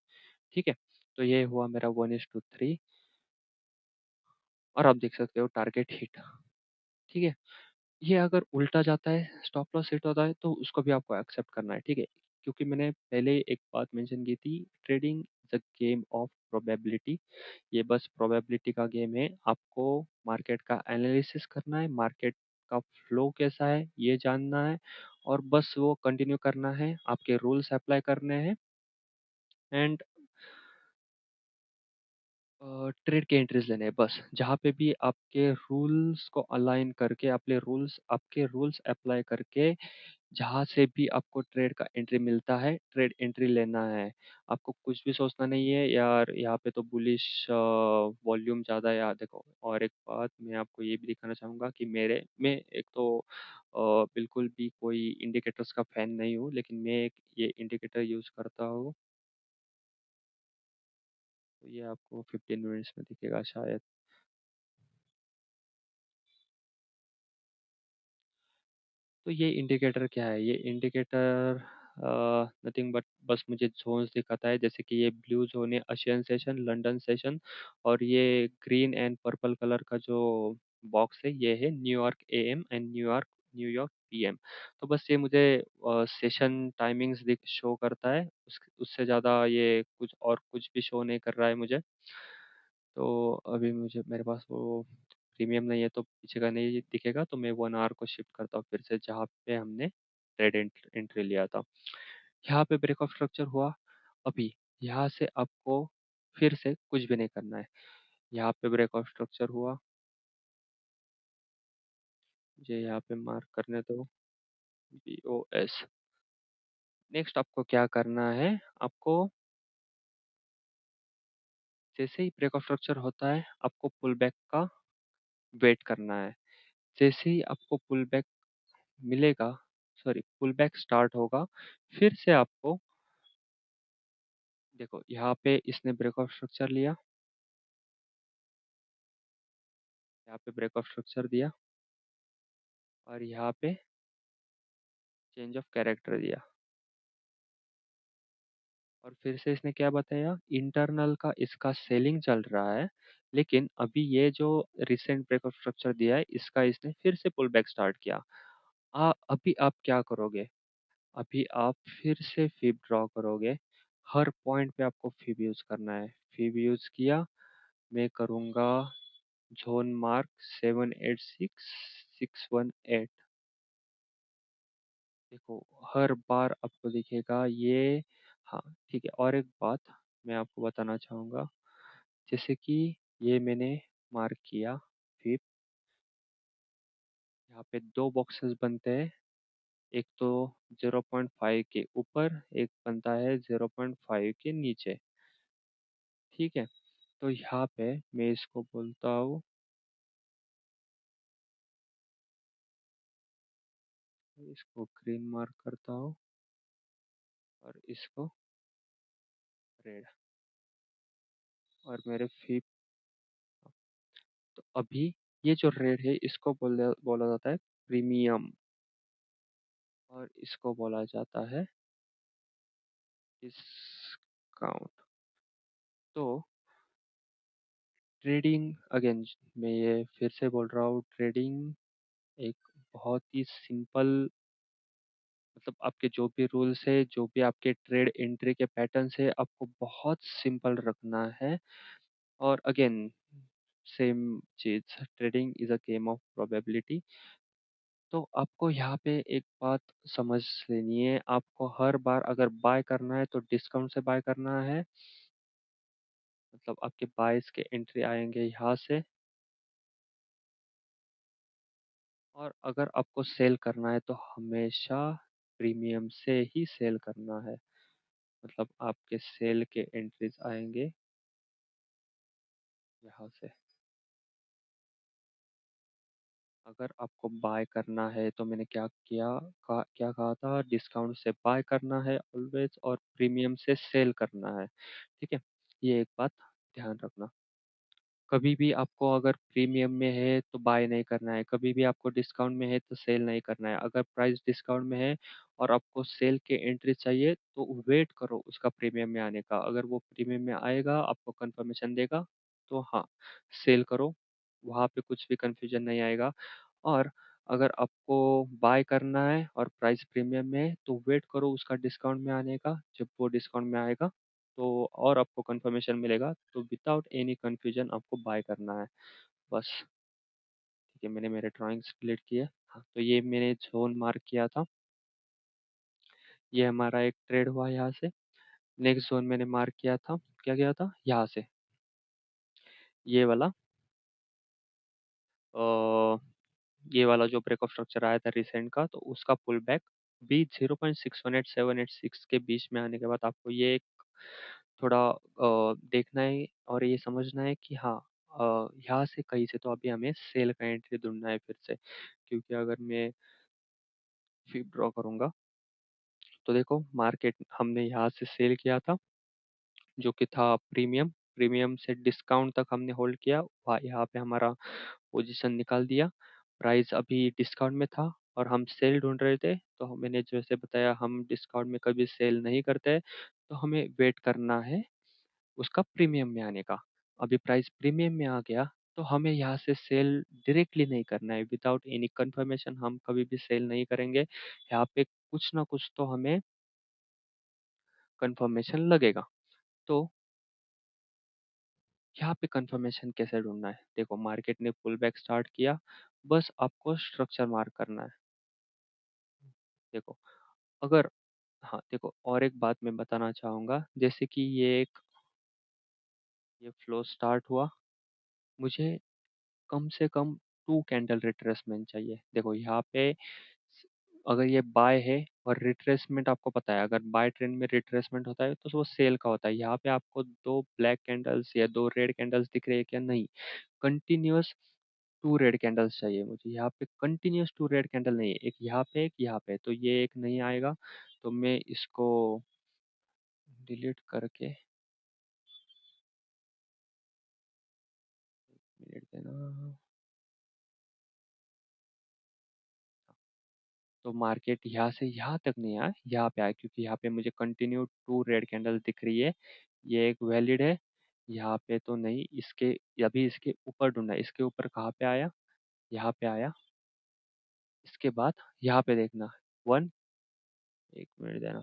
ठीक है, तो ये हुआ मेरा 1:3 और आप देख सकते हो टारगेट हिट। ठीक है, ये अगर उल्टा जाता है, स्टॉप लॉस हिट होता है, तो उसको भी आपको एक्सेप्ट करना है। ठीक है, क्योंकि मैंने पहले एक बात मेंशन की थी, trading is a game of probability. ये बस प्रोबेबिलिटी का गेम है। आपको मार्केट का एनालिसिस करना है, मार्केट का फ्लो कैसा है ये जानना है और बस वो कंटिन्यू करना है, आपके रूल्स अप्लाई करने हैं एंड ट्रेड के एंट्रीज लेने हैं बस। जहाँ पे भी आपके रूल्स को अलाइन करके, आपके रूल्स अप्लाई करके, जहाँ से भी आपको ट्रेड का एंट्री मिलता है, ट्रेड एंट्री लेना है। आपको कुछ भी सोचना नहीं है यार यहाँ पे तो बुलिश वॉल्यूम ज़्यादा है। यार देखो, और एक बात मैं आपको ये भी दिखाना चाहूँगा कि मैं एक तो बिल्कुल भी कोई इंडिकेटर्स का फैन नहीं हूँ, लेकिन मैं एक ये इंडिकेटर यूज़ करता हूँ। तो ये आपको 15 मिनट्स में दिखेगा शायद। तो ये इंडिकेटर क्या है? ये इंडिकेटर नथिंग बट बस मुझे जोन्स दिखाता है, जैसे कि ये ब्लू जोन है एशियन सेशन, लंदन सेशन, और ये ग्रीन एंड पर्पल कलर का जो बॉक्स है ये है New York AM and New York New York PM। तो बस ये मुझे सेशन टाइमिंग्स शो करता है, उससे ज़्यादा ये कुछ और कुछ भी शो नहीं कर रहा है मुझे। तो अभी मुझे मेरे पास वो प्रीमियम नहीं है, तो पीछे का नहीं दिखेगा, तो मैं 1 आवर को शिफ्ट करता हूँ फिर से जहाँ पे हमने ट्रेड एंट्री लिया था। यहाँ पे ब्रेकआउट स्ट्रक्चर हुआ। अभी यहाँ से आपको फिर से कुछ भी नहीं करना है। यहाँ पे ब्रेकआउट स्ट्रक्चर हुआ, मुझे यहाँ पे मार्क करने दो, BOS। नेक्स्ट आपको क्या करना है? आपको जैसे ही ब्रेकआउट स्ट्रक्चर होता है, आपको पुल बैक का वेट करना है। जैसे ही आपको पुल बैक मिलेगा, सॉरी पुल बैक स्टार्ट होगा, फिर से आपको देखो यहाँ पे इसने ब्रेकआउट स्ट्रक्चर लिया, यहाँ पे ब्रेकआउट स्ट्रक्चर दिया और यहाँ पे चेंज ऑफ कैरेक्टर दिया और फिर से इसने क्या बताया, इंटरनल का इसका सेलिंग चल रहा है, लेकिन अभी ये जो रिसेंट ब्रेकआउट स्ट्रक्चर दिया है इसका इसने फिर से पुल बैक स्टार्ट किया। अभी आप क्या करोगे? अभी आप फिर से फिब ड्रॉ करोगे। हर पॉइंट पे आपको फिब यूज करना है। फिब यूज किया, मैं करूँगा ज़ोन मार्क 786618। देखो, हर बार आपको दिखेगा ये। हाँ, ठीक है, और एक बात मैं आपको बताना चाहूँगा, जैसे कि ये मैंने मार्क किया फिर यहाँ पे 2 बॉक्सेस बनते हैं। एक तो 0.5 के ऊपर, एक बनता है 0.5 के नीचे। ठीक है, तो यहाँ पे मैं इसको बोलता हूँ, इसको ग्रीन मार्क करता हूँ और इसको रेड, और मेरे फिर तो अभी ये जो रेट है इसको बोला जाता है प्रीमियम, और इसको बोला जाता है डिस्काउंट। तो ट्रेडिंग अगेन, मैं ये फिर से बोल रहा हूँ, ट्रेडिंग एक बहुत ही सिंपल, मतलब आपके जो भी रूल्स है, जो भी आपके ट्रेड एंट्री के पैटर्न्स है, आपको बहुत सिंपल रखना है। और अगेन सेम चीज, trading is a game of probability. तो आपको यहाँ पे एक बात समझ लेनी है, आपको हर बार अगर बाय करना है तो डिस्काउंट से बाय करना है, मतलब आपके बाइस के एंट्री आएंगे यहाँ से। और अगर आपको सेल करना है तो हमेशा प्रीमियम से ही सेल करना है, मतलब आपके सेल के एंट्रीज आएंगे यहाँ से। अगर आपको बाय करना है तो मैंने क्या कहा था, डिस्काउंट से बाय करना है ऑलवेज और प्रीमियम से सेल करना है। ठीक है, ये एक बात ध्यान रखना। कभी भी आपको अगर प्रीमियम में है तो बाय नहीं करना है, कभी भी आपको डिस्काउंट में है तो सेल नहीं करना है। अगर प्राइस डिस्काउंट में है और आपको सेल के एंट्री चाहिए तो वेट करो उसका प्रीमियम में आने का। अगर वो प्रीमियम में आएगा आपको कंफर्मेशन देगा तो हाँ, सेल करो, वहाँ पे कुछ भी कंफ्यूजन नहीं आएगा। और अगर आपको बाय करना है और प्राइस प्रीमियम में है तो वेट करो उसका डिस्काउंट में आने का। जब वो डिस्काउंट में आएगा तो और आपको कंफर्मेशन मिलेगा, तो विदाउट एनी कंफ्यूजन आपको बाय करना है बस। ठीक है, मैंने मेरे ड्राइंग्स डिलीट किए। हाँ, तो ये मैंने जोन मार्क किया था, ये हमारा एक ट्रेड हुआ यहाँ से। नेक्स्ट जोन मैंने मार्क किया था, क्या किया था यहाँ से, ये वाला अ, ये वाला जो ब्रेक ऑफ स्ट्रक्चर आया था रिसेंट का, तो उसका पुल बैक भी 0.618786 के बीच में आने के बाद आपको ये एक थोड़ा देखना है और ये समझना है कि हाँ, यहाँ से कहीं से तो अभी हमें सेल का एंट्री ढूंढना है फिर से। क्योंकि अगर मैं फिर ड्रॉ करूंगा तो देखो मार्केट हमने यहाँ से सेल किया था जो कि था प्रीमियम, प्रीमियम से डिस्काउंट तक हमने होल्ड किया, वहाँ यहाँ पे हमारा पोजीशन निकाल दिया। प्राइस अभी डिस्काउंट में था और हम सेल ढूंढ रहे थे, तो मैंने जैसे बताया हम डिस्काउंट में कभी सेल नहीं करते, तो हमें वेट करना है उसका प्रीमियम में आने का। अभी प्राइस प्रीमियम में आ गया तो हमें यहाँ से सेल डायरेक्टली नहीं करना है, विदाउट एनी कंफर्मेशन हम कभी भी सेल नहीं करेंगे। यहाँ पे कुछ ना कुछ तो हमें कंफर्मेशन लगेगा। तो यहाँ पे कंफर्मेशन कैसे ढूंढना है, देखो मार्केट ने पुल बैक स्टार्ट किया, बस आपको स्ट्रक्चर मार्क करना है। देखो अगर, हाँ देखो और एक बात मैं बताना चाहूंगा, जैसे कि ये फ्लो स्टार्ट हुआ, मुझे कम से कम 2 कैंडल रिट्रेसमेंट चाहिए। देखो यहाँ पे अगर ये बाय है और रिट्रेसमेंट आपको पता है, अगर बाय ट्रेंड में रिट्रेसमेंट होता है तो वो सेल का होता है। यहाँ पे आपको 2 ब्लैक कैंडल्स या 2 रेड कैंडल्स दिख रही है क्या, नहीं, कंटिन्यूअस 2 रेड कैंडल्स चाहिए मुझे। यहाँ पे कंटिन्यूअस 2 रेड कैंडल नहीं है, एक यहाँ पे एक यहाँ पे, तो ये एक नहीं आएगा। तो मैं इसको डिलीट करके, मिनट देना। तो मार्केट यहाँ से यहाँ तक नहीं आया, यहाँ पे आया, क्योंकि यहाँ पे मुझे कंटिन्यू 2 रेड कैंडल दिख रही है, ये एक वैलिड है। यहाँ पे तो नहीं, इसके अभी इसके ऊपर ढूंढना है, इसके ऊपर कहाँ पे आया, यहाँ पे आया। इसके बाद यहाँ पे देखना, वन, एक मिनट देना,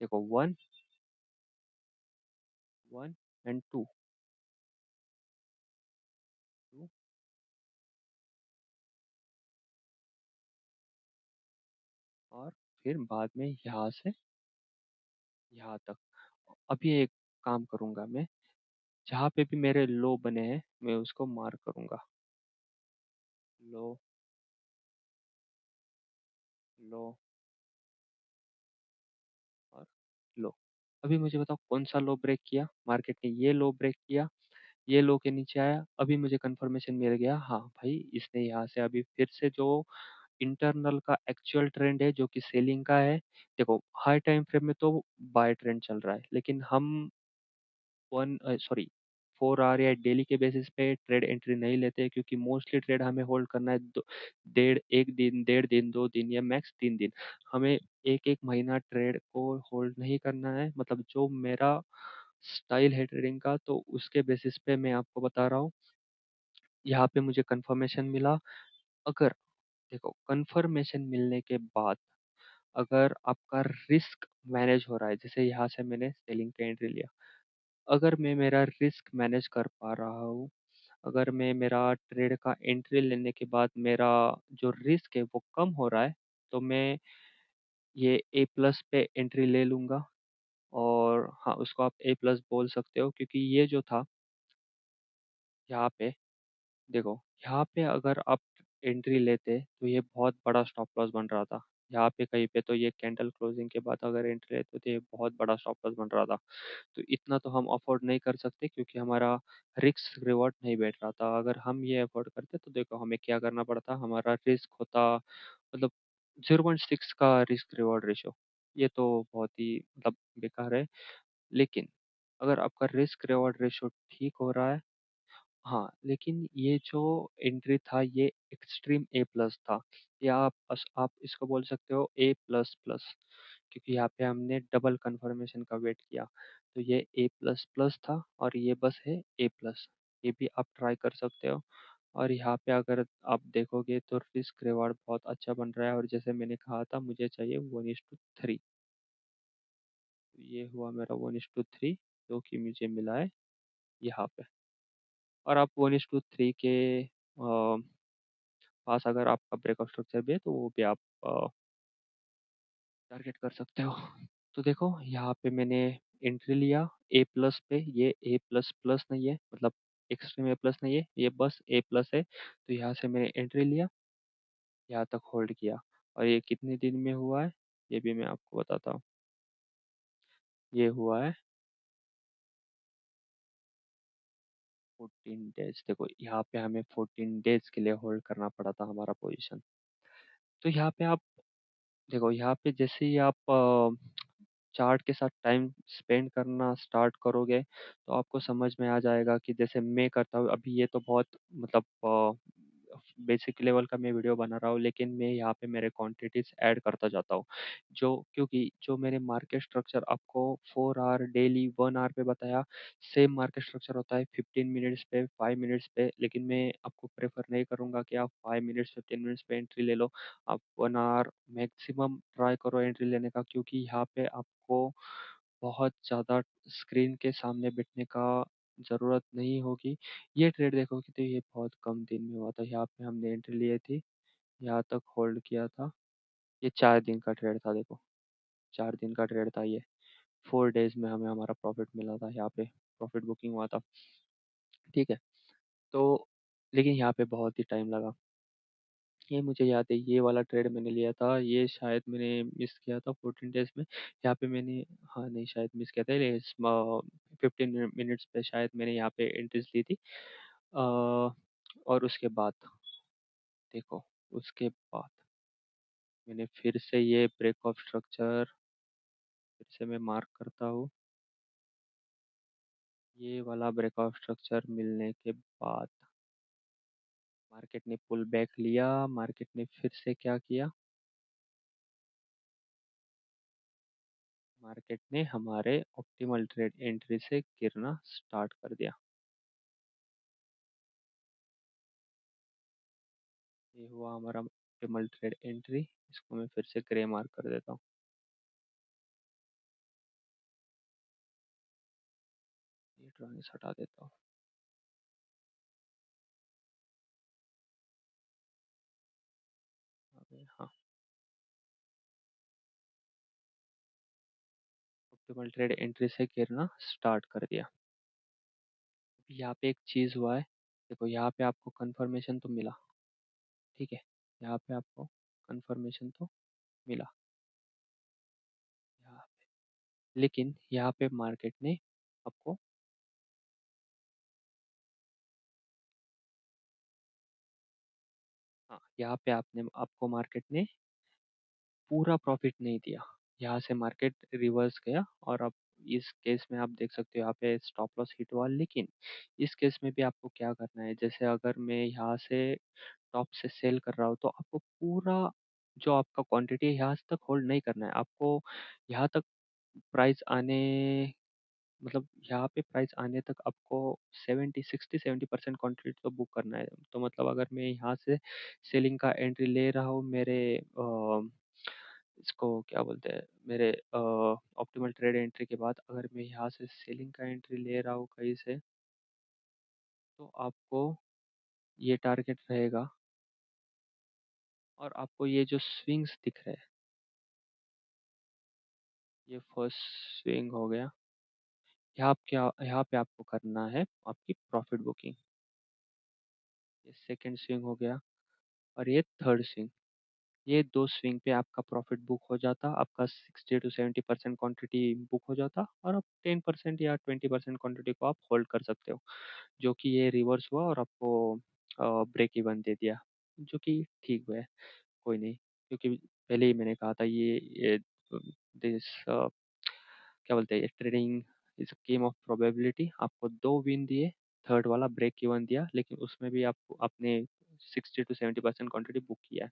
देखो one, one and two, two, और फिर बाद में यहाँ से यहाँ तक। अभी एक काम करूंगा मैं, जहाँ पे भी मेरे लो बने हैं मैं उसको मार्क करूंगा, लो, लो और लो। अभी मुझे बताओ कौन सा लो ब्रेक किया मार्केट ने, ये लो ब्रेक किया, ये लो के नीचे आया, अभी मुझे कंफर्मेशन मिल गया, हाँ भाई इसने यहाँ से अभी फिर से जो इंटरनल का एक्चुअल ट्रेंड है जो कि सेलिंग का है। देखो हाई टाइम फ्रेम में तो बाय ट्रेंड चल रहा है, लेकिन हम 4 आवर या डेली के बेसिस पे ट्रेड एंट्री नहीं लेते, क्योंकि मोस्टली ट्रेड हमें होल्ड करना है एक दिन, 1.5 दिन, 2 दिन या मैक्स 3 दिन। हमें एक एक महीना ट्रेड को होल्ड नहीं करना है, मतलब जो मेरा स्टाइल है ट्रेडिंग का, तो उसके बेसिस पे मैं आपको बता रहा हूँ। यहाँ पे मुझे कंफर्मेशन मिला, अगर देखो कंफर्मेशन मिलने के बाद अगर आपका रिस्क मैनेज हो रहा है, जैसे यहाँ से मैंने सेलिंग पे एंट्री लिया, अगर मैं मेरा रिस्क मैनेज कर पा रहा हूँ, अगर मैं मेरा ट्रेड का एंट्री लेने के बाद मेरा जो रिस्क है वो कम हो रहा है, तो मैं ये ए प्लस पे एंट्री ले लूँगा। और हाँ, उसको आप ए प्लस बोल सकते हो, क्योंकि ये जो था यहाँ पे, देखो यहाँ पे अगर आप एंट्री लेते तो ये बहुत बड़ा स्टॉप लॉस बन रहा था। यहाँ पे कहीं पे तो ये कैंडल क्लोजिंग के बाद अगर एंट्री लेते तो ये बहुत बड़ा स्टॉप लॉस बन रहा था। तो इतना तो हम अफोर्ड नहीं कर सकते, क्योंकि हमारा रिस्क रिवॉर्ड नहीं बैठ रहा था। अगर हम ये अफोर्ड करते तो देखो हमें क्या करना पड़ता, हमारा रिस्क होता मतलब 0.6 का रिस्क रिवॉर्ड रेशो। ये तो बहुत ही मतलब बेकार है। लेकिन अगर आपका रिस्क रिवॉर्ड रेशो ठीक हो रहा है, हाँ, लेकिन ये जो एंट्री था ये एक्सट्रीम ए प्लस था, या आप इसको बोल सकते हो ए प्लस प्लस, क्योंकि यहाँ पे हमने डबल कंफर्मेशन का वेट किया। तो ये ए प्लस प्लस था और ये बस है ए प्लस। ये भी आप ट्राई कर सकते हो। और यहाँ पे अगर आप देखोगे तो रिस्क रिवार्ड बहुत अच्छा बन रहा है, और जैसे मैंने कहा था मुझे चाहिए 1:3। ये हुआ मेरा 1:3, जो कि मुझे मिला है यहाँ पे। और आप 1:3 के पास अगर आपका ब्रेकआउट स्ट्रक्चर भी है तो वो भी आप टारगेट कर सकते हो। तो देखो यहाँ पे मैंने एंट्री लिया ए प्लस पे। ये ए प्लस प्लस नहीं है, मतलब एक्सट्रीम ए प्लस नहीं है, ये बस ए प्लस है। तो यहाँ से मैंने एंट्री लिया, यहाँ तक होल्ड किया। और ये कितने दिन में हुआ है ये भी मैं आपको बताता हूँ। ये हुआ है 14 डेज। देखो यहाँ पे हमें 14 डेज के लिए होल्ड करना पड़ा था हमारा पोजीशन। तो यहाँ पे आप देखो, यहाँ पे जैसे ही आप चार्ट के साथ टाइम स्पेंड करना स्टार्ट करोगे तो आपको समझ में आ जाएगा कि जैसे मैं करता हूँ अभी। ये तो बहुत मतलब बेसिक लेवल का मैं वीडियो बना रहा हूँ, लेकिन मैं यहाँ पे मेरे क्वांटिटीज ऐड करता जाता हूँ। जो क्योंकि जो मैंने मार्केट स्ट्रक्चर आपको 4 आवर डेली 1 आवर पे बताया, सेम मार्केट स्ट्रक्चर होता है 15 मिनट्स पे, 5 मिनट्स पे। लेकिन मैं आपको प्रेफर नहीं करूंगा कि आप 5 मिनट्स 15 मिनट्स पे एंट्री ले लो। आप 1 आवर मैक्सिमम ट्राई करो एंट्री लेने का, क्योंकि यहाँ पे आपको बहुत ज़्यादा स्क्रीन के सामने बैठने का ज़रूरत नहीं होगी। ये ट्रेड देखोगे तो ये बहुत कम दिन में हुआ था। यहाँ पे हमने एंट्री लिए थी, यहाँ तक होल्ड किया था। ये 4 दिन का ट्रेड था, देखो 4 दिन का ट्रेड था ये। 4 डेज में हमें हमारा प्रॉफिट मिला था, यहाँ पे प्रॉफिट बुकिंग हुआ था। ठीक है। तो लेकिन यहाँ पे बहुत ही टाइम लगा। ये मुझे याद है, ये वाला ट्रेड मैंने लिया था, ये शायद मैंने मिस किया था 14 डेज में। यहाँ पे मैंने, हाँ नहीं, शायद मिस किया था ये 15 मिनट्स पे शायद मैंने यहाँ पे एंट्रीज ली थी। और उसके बाद देखो, उसके बाद मैंने फिर से ये ब्रेक ऑफ स्ट्रक्चर फिर से मैं मार्क करता हूँ। ये वाला ब्रेक ऑफ स्ट्रक्चर मिलने के बाद मार्केट ने पुल बैक लिया। मार्केट ने फिर से क्या किया, मार्केट ने हमारे ऑप्टिमल ट्रेड एंट्री से गिरना स्टार्ट कर दिया। ये हुआ हमारा ऑप्टिमल ट्रेड एंट्री। इसको मैं फिर से ग्रे मार्क कर देता हूँ। ये ड्राइंग्स हटा देता हूँ। अबे हाँ, ऑप्टिमल ट्रेड एंट्री से गिरना स्टार्ट कर दिया। यहाँ पे एक चीज़ हुआ है, देखो यहाँ पे आपको कंफर्मेशन तो मिला, ठीक है। यहाँ पे आपको कंफर्मेशन तो मिला यहाँ पे, लेकिन यहाँ पे मार्केट ने आपको, हाँ, यहाँ पे आपने आपको मार्केट ने पूरा प्रॉफिट नहीं दिया। यहाँ से मार्केट रिवर्स गया, और अब इस केस में आप देख सकते हो यहाँ पे स्टॉप लॉस हिट हुआ। लेकिन इस केस में भी आपको क्या करना है, जैसे अगर मैं यहाँ से टॉप से सेल कर रहा हूँ तो आपको पूरा जो आपका क्वांटिटी है यहाँ तक होल्ड नहीं करना है। आपको यहाँ तक प्राइस आने, मतलब यहाँ पे प्राइस आने तक आपको 70 60 70% क्वांटिटी तो बुक करना है। तो मतलब अगर मैं यहाँ से सेलिंग का एंट्री ले रहा हूँ मेरे इसको क्या बोलते हैं, मेरे ऑप्टिमल ट्रेड एंट्री के बाद अगर मैं यहाँ से सेलिंग का एंट्री ले रहा हूँ कहीं से, तो आपको ये टारगेट रहेगा, और आपको ये जो स्विंग्स दिख रहे हैं, ये फर्स्ट स्विंग हो गया। यहाँ पे आपको करना है आपकी प्रॉफिट बुकिंग। ये सेकंड स्विंग हो गया, और ये थर्ड स्विंग। ये दो स्विंग पे आपका प्रॉफिट बुक हो जाता, आपका 60 to 70% क्वांटिटी बुक हो जाता, और आप 10% या 20% क्वांटिटी को आप होल्ड कर सकते हो। जो कि ये रिवर्स हुआ और आपको ब्रेक इवन दे दिया, जो कि ठीक है, कोई नहीं। क्योंकि पहले ही मैंने कहा था ये दिस क्या बोलते हैं, trading is game of probability. आपको दो विन दिए, थर्ड वाला ब्रेक इवन दिया, लेकिन उसमें भी आपको अपने 60 to 70% क्वांटिटी बुक किया है।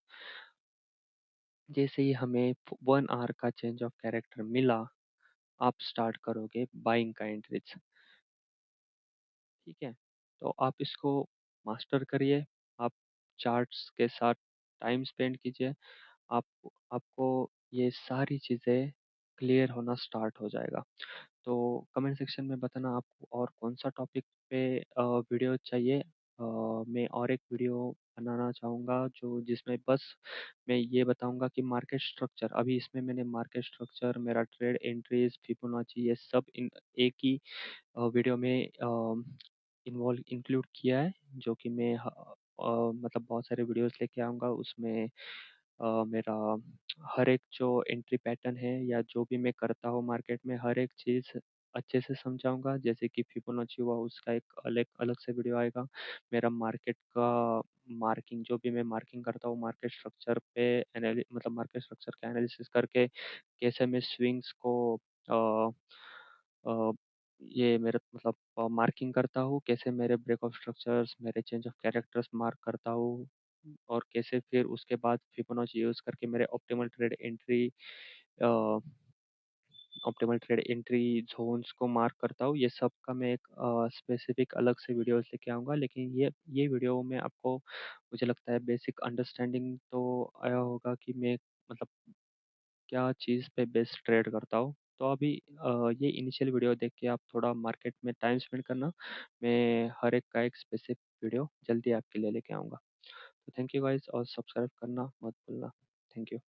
जैसे ही हमें 1 आवर का चेंज ऑफ कैरेक्टर मिला, आप स्टार्ट करोगे बाइंग का एंट्रीज। ठीक है, तो आप इसको मास्टर करिए, आप चार्ट्स के साथ टाइम स्पेंड कीजिए, आप आपको ये सारी चीज़ें क्लियर होना स्टार्ट हो जाएगा। तो कमेंट सेक्शन में बताना आपको और कौन सा टॉपिक पे वीडियो चाहिए। मैं और एक वीडियो बनाना चाहूँगा जो जिसमें बस मैं ये बताऊँगा कि मार्केट स्ट्रक्चर, अभी इसमें मैंने मार्केट स्ट्रक्चर, मेरा ट्रेड एंट्रीज, फिबोनाची, ये सब इन एक ही वीडियो में इन्वॉल्व इंक्लूड किया है। जो कि मैं मतलब बहुत सारे वीडियोस लेके आऊँगा, उसमें मेरा हर एक जो एंट्री पैटर्न है या जो भी मैं करता हूँ मार्केट में, हर एक चीज़ अच्छे से समझाऊंगा। जैसे कि फिबोनाची हुआ, उसका एक अलग अलग से वीडियो आएगा। मेरा मार्केट का मार्किंग, जो भी मैं मार्किंग करता हूँ मार्केट स्ट्रक्चर पे, मतलब मार्केट स्ट्रक्चर का एनालिसिस करके कैसे मैं स्विंग्स को अ, अ, ये मेरे मतलब मार्किंग करता हूँ, कैसे मेरे ब्रेक ऑफ स्ट्रक्चर्स, मेरे चेंज ऑफ कैरेक्टर्स मार्क करता हूँ, और कैसे फिर उसके बाद फिबोनाची यूज़ करके मेरे ऑप्टिमल ट्रेड एंट्री जोन्स को मार्क करता हूँ। ये सब का मैं एक स्पेसिफिक अलग से वीडियोस लेके आऊँगा, लेकिन ये वीडियो में आपको, मुझे लगता है, बेसिक अंडरस्टैंडिंग तो आया होगा कि मैं मतलब क्या चीज़ पे बेस्ट ट्रेड करता हूँ। तो अभी ये इनिशियल वीडियो देख के आप थोड़ा मार्केट में टाइम स्पेंड करना। मैं हर एक का एक स्पेसिफिक वीडियो जल्दी आपके लिए लेके आऊँगा। तो थैंक यू गाइस, और सब्सक्राइब करना मत भूलना। Thank you.